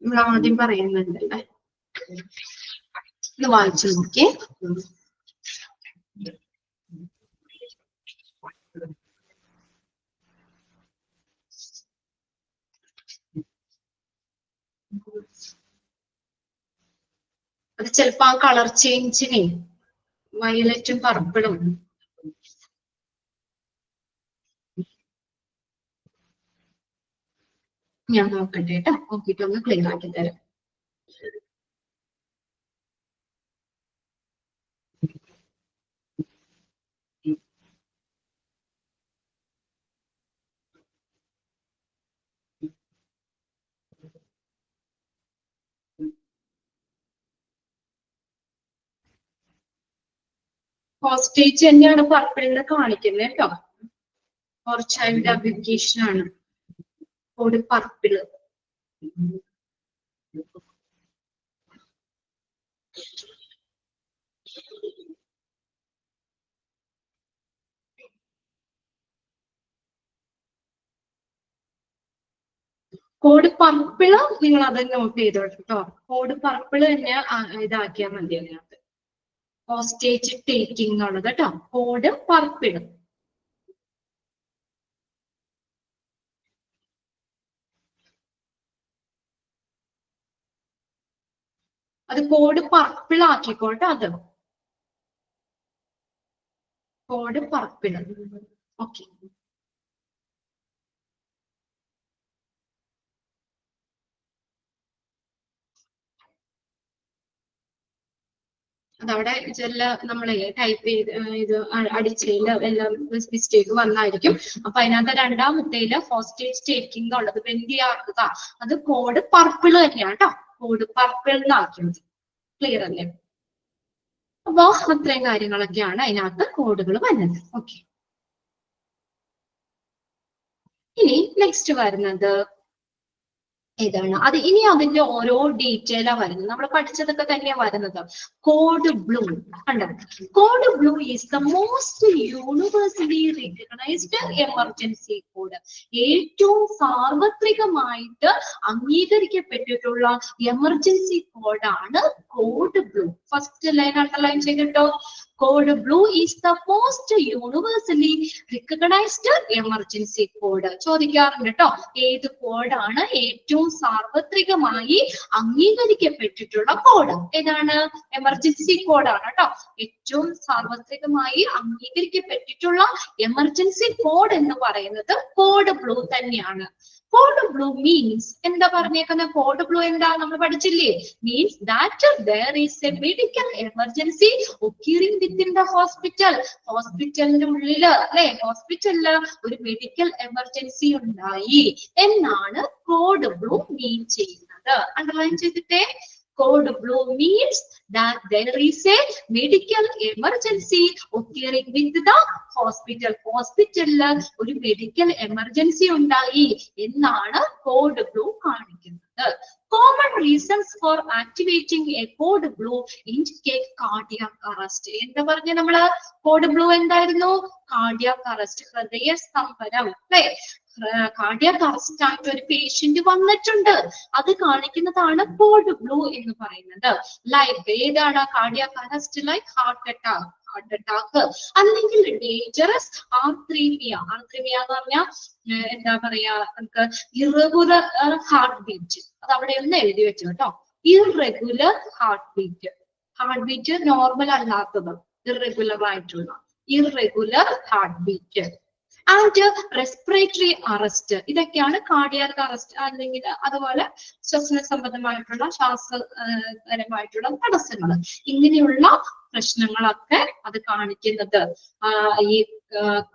നമ്മൾ ആദ്യം പറയുന്നുണ്ടല്ലേ, ഇത് വായിച്ചു നോക്കി. അത് ചിലപ്പോ ആ കളർ ചേഞ്ചിനെ, വയലറ്റും പർപ്പിളും ഞാൻ നോക്കട്ടെ കേട്ടോ. നോക്കിയിട്ട് ഒന്ന് ക്ലിയർ ആക്കി തരാം. ഹോസ്റ്റേജ് തന്നെയാണ് പർപ്പിളിന് കാണിക്കുന്നത് കേട്ടോ. ഫോർ ചൈൽഡ് ആപ്ലിക്കേഷൻ ആണ് കോഡ് പർപ്പിള്. കോഡ് പർപ്പിള് നിങ്ങൾ അത് നോട്ട് ചെയ്തോട്ടോ കേട്ടോ. കോഡ് പർപ്പിള് തന്നെ ഇതാക്കിയാൽ മതി. അതിനകത്ത് ഹോസ്റ്റേജ് ടേക്കിംഗ് എന്നുള്ളത് കേട്ടോ. Code purple. അത് കോഡ് പർപ്പിൾ ആക്കിക്കോട്ടെ. അത് കോഡ് പർപ്പിള്. ഓക്കെ. അതവിടെ നമ്മളെ ടൈപ്പ് ചെയ്ത് ഇത് അടിച്ചതില് എല്ലാം മിസ്റ്റേക്ക് വന്നായിരിക്കും. അപ്പൊ അതിനകത്ത് രണ്ടാമത്തേല് ഹോസ്റ്റേജ് ടേക്കിംഗ് എന്നുള്ളത് ബന്ധിയാക്കുക. അത് കോഡ് പർപ്പിള് തന്നെയാണ് കേട്ടോ. Code purple എന്നാക്കിയത്. ക്ലിയർ അല്ലേ? അപ്പൊ അത്രയും കാര്യങ്ങളൊക്കെയാണ് അതിനകത്ത് കോഡുകൾ വരുന്നത്. ഓക്കെ. ഇനി നെക്സ്റ്റ് വരുന്നത് ഏതാണ് അത്? ഇനി അതിന്റെ ഓരോ ഡീറ്റെയിലാ വരുന്നത്. നമ്മൾ പഠിച്ചതൊക്കെ തന്നെയാ വരുന്നത്. കോഡ് ബ്ലൂ കണ്ടോ? Code blue is the most universally recognised emergency code. ഏറ്റവും സാർവത്രികമായിട്ട് അംഗീകരിക്കപ്പെട്ടിട്ടുള്ള എമർജൻസി കോഡാണ് code blue. First line underline ചെയ്തിട്ടോ. Code blue is the most universally recognized emergency code. ചോദിക്കാറുണ്ട് കേട്ടോ, ഏത് കോഡാണ് ഏറ്റവും സാർവത്രികമായി അംഗീകരിക്കപ്പെട്ടിട്ടുള്ള കോഡ്? ഏതാണ്? എമർജൻസി കോഡാണ് കേട്ടോ. ഏറ്റവും സാർവത്രികമായി അംഗീകരിക്കപ്പെട്ടിട്ടുള്ള എമർജൻസി കോഡ് എന്ന് പറയുന്നത് കോഡ് ബ്ലൂ തന്നെയാണ്. കോഡ് ബ്ലൂ മീൻസ് എന്താ പറഞ്ഞേക്കുന്ന? കോഡ് ബ്ലൂ എന്താ നമ്മൾ പഠിച്ചില്ലേ? Means that there is a medical emergency occurring within the hospital. ഹോസ്പിറ്റലിന്റെ ഉള്ളില് അല്ലെ, ഹോസ്പിറ്റലില് ഒരു മെഡിക്കൽ എമർജൻസി ഉണ്ടായി എന്നാണ് കോഡ് ബ്ലൂ മീൻ ചെയ്യുന്നത്. അണ്ടർലൈൻ ചെയ്തിട്ടേ. Code blue means that there is a medical emergency occurring with the hospital. ഹോസ്പിറ്റലില് ഒരു മെഡിക്കൽ എമർജൻസി ഉണ്ടായി എന്നാണ് കോഡ് ബ്ലൂ കാണിക്കുന്നത്. Common reasons for activating a code blue indicate cardiac arrest. എന്താ പറഞ്ഞ നമ്മള്? കോഡ് ബ്ലൂ എന്തായിരുന്നു? കാർഡിയാക് അറസ്റ്റ്, ഹൃദയ സ്തംഭനം അല്ലെ? കാർഡിയാക് അറസ്റ്റ് ആയിട്ട് ഒരു പേഷ്യന്റ് വന്നിട്ടുണ്ട്, അത് കാണിക്കുന്നതാണ് കോഡ് ബ്ലൂ എന്ന് പറയുന്നത്. ലൈക്ക് ഏതാണ് cardiac arrest? Like heart attack അല്ലെങ്കിൽ ഡേഞ്ചറസ് ആർത്രീമിയ. ആർത്രീമിയ എന്ന് പറഞ്ഞാൽ എന്താ പറയാ, നമുക്ക് ഇറഗുലർ ഹാർട്ട് ബീറ്റ്. അത് അവിടെ ഒന്ന് എഴുതി വെച്ചു കേട്ടോ. ഇറഗുലർ ഹാർട്ട് ബീറ്റ് നോർമൽ അല്ലാത്തത്, ഇറഗുലർ ആയിട്ടുള്ള irregular heart beat. And respiratory arrest, ഇതൊക്കെയാണ് കാർഡിയാക് അറസ്റ്റ്. അല്ലെങ്കിൽ അതുപോലെ ശ്വസന സംബന്ധമായിട്ടുള്ള ശ്വാസപരമായിട്ടുള്ള തടസ്സങ്ങൾ, ഇങ്ങനെയുള്ള പ്രശ്നങ്ങളൊക്കെ അത് കാണിക്കുന്നത് ഈ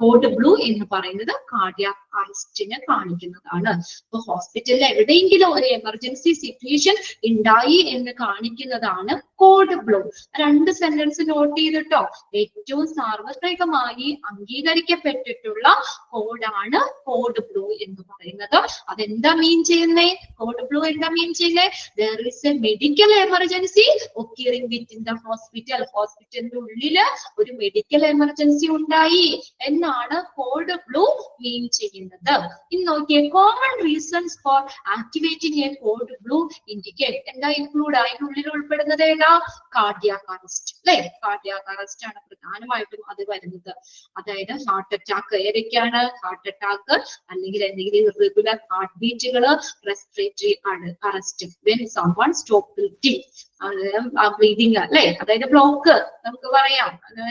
കോഡ് ബ്ലൂ എന്ന് പറയുന്നത് കാർഡിയാക് അറസ്റ്റിനെ കാണിക്കുന്നതാണ്. അപ്പൊ ഹോസ്പിറ്റലിൽ എവിടെയെങ്കിലും ഒരു എമർജൻസി സിറ്റുവേഷൻ ഉണ്ടായി എന്ന് കാണിക്കുന്നതാണ് കോഡ് ബ്ലൂ. രണ്ട് സെന്റൻസ് നോട്ട് ചെയ്തിട്ടോ. ഏറ്റവും സാർവത്രികമായി അംഗീകരിക്കപ്പെട്ടിട്ടുള്ള കോഡാണ് കോഡ് ബ്ലൂ എന്ന് പറയുന്നത്. അതെന്താ മീൻ ചെയ്യുന്നേ? കോഡ് ബ്ലൂ എന്താ മീൻ ചെയ്യുന്നേ? there is a medical emergency occurring within the hospital. ഹോസ്പിറ്റലിന്റെ ഉള്ളില് ഒരു മെഡിക്കൽ എമർജൻസി ഉണ്ടായി എന്നാണ് കോഡ് ബ്ലൂ മീൻ ചെയ്യുന്നത്. ഇനി നോക്കിയേ, common reasons for activating a code blue indicate. എന്താ ഇൻക്ലൂഡ് അതിനുള്ളിൽ ഉൾപ്പെടുന്നത്? ഏതാ? കാർഡിയാക് അറസ്റ്റ് അല്ലെ? കാർഡിയാക് അറസ്റ്റ് ആണ് പ്രധാനമായിട്ടും അത് വരുന്നത്. അതായത് ഹാർട്ട് അറ്റാക്ക്. ഏതൊക്കെയാണ്? ഹാർട്ട് അറ്റാക്ക് അല്ലെങ്കിൽ എന്തെങ്കിലും ഇറഗുലർ ഹാർട്ട് ബീറ്റുകള്, respiratory arrest, when someone stop breathing അല്ലെ? അതായത് ബ്ലോക്ക് നമുക്ക് പറയാം.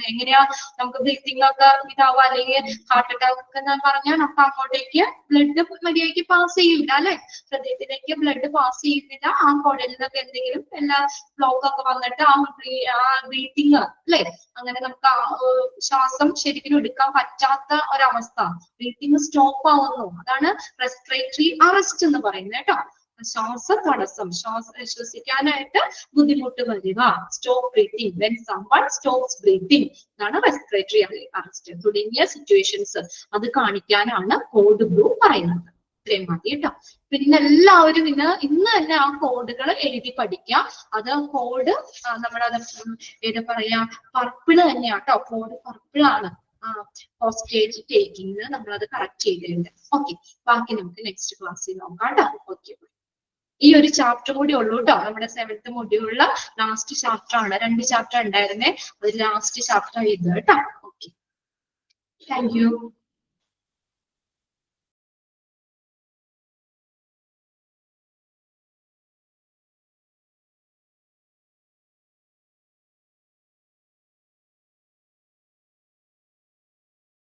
എങ്ങനെയാ നമുക്ക് ബ്രീതിങ് ഒക്കെ ഇതാവുക, അല്ലെങ്കിൽ ഹാർട്ട് അറ്റാക്ക് എന്ന് പറഞ്ഞാൽ നമുക്ക് അങ്ങോട്ടേക്ക് ബ്ലഡ് മര്യാദയ്ക്ക് പാസ് ചെയ്യില്ല അല്ലെ? ഹൃദയത്തിലേക്ക് ബ്ലഡ് പാസ് ചെയ്യുന്നില്ല. ആ കുടലിൽ നിന്നൊക്കെ എന്തെങ്കിലും എല്ലാ ബ്ലോക്ക് ഒക്കെ വന്നിട്ട് ആ ബ്രീതിങ് അല്ലെ, അങ്ങനെ നമുക്ക് ശ്വാസം ശരിക്കും എടുക്കാൻ പറ്റാത്ത ഒരവസ്ഥ, ബ്രീതിങ് സ്റ്റോപ്പ് ആവുന്നു. അതാണ് റെസ്പിറേറ്ററി അറസ്റ്റ് എന്ന് പറയുന്നത് കേട്ടോ. ശ്വാസതടസ്സം, ശ്വസിക്കാനായിട്ട് ബുദ്ധിമുട്ട് വരിക, stop breathing, when someone stops breathing, ഇതാണ് റെസ്പിറേറ്ററി അറസ്റ്റ് തുടങ്ങിയ സിറ്റുവേഷൻസ് അത് കാണിക്കാനാണ് കോഡ് ബ്ലൂ പറയുന്നത്. ഇത്രയും മതി കേട്ടോ. പിന്നെ എല്ലാവരും ഇന്ന് തന്നെ ആ കോഡുകൾ എഴുതി പഠിക്കാം. അത് കോഡ് നമ്മളത് ഏതാ പറയാ, പർപ്പിള് തന്നെയാ കേട്ടോ. കോഡ് പർപ്പിളാണ്. ഹോസ്റ്റേജ് ടേക്കിംഗ് നമ്മളത് കറക്റ്റ് ചെയ്തിട്ടുണ്ട്. ഓക്കെ, ബാക്കി നമുക്ക് നെക്സ്റ്റ് ക്ലാസ്സിൽ നോക്കാം കേട്ടോ. ഓക്കെ, ഈ ഒരു ചാപ്റ്റർ കൂടി ഉള്ളൂ കേട്ടോ. നമ്മുടെ 7th മൊഡ്യൂളിലെ ലാസ്റ്റ് ചാപ്റ്റർ ആണ്. 2 ചാപ്റ്റർ ഉണ്ടായിരുന്നേ, അത് ലാസ്റ്റ് ചാപ്റ്റർ ഇത് കേട്ടോ. Okay, thank you.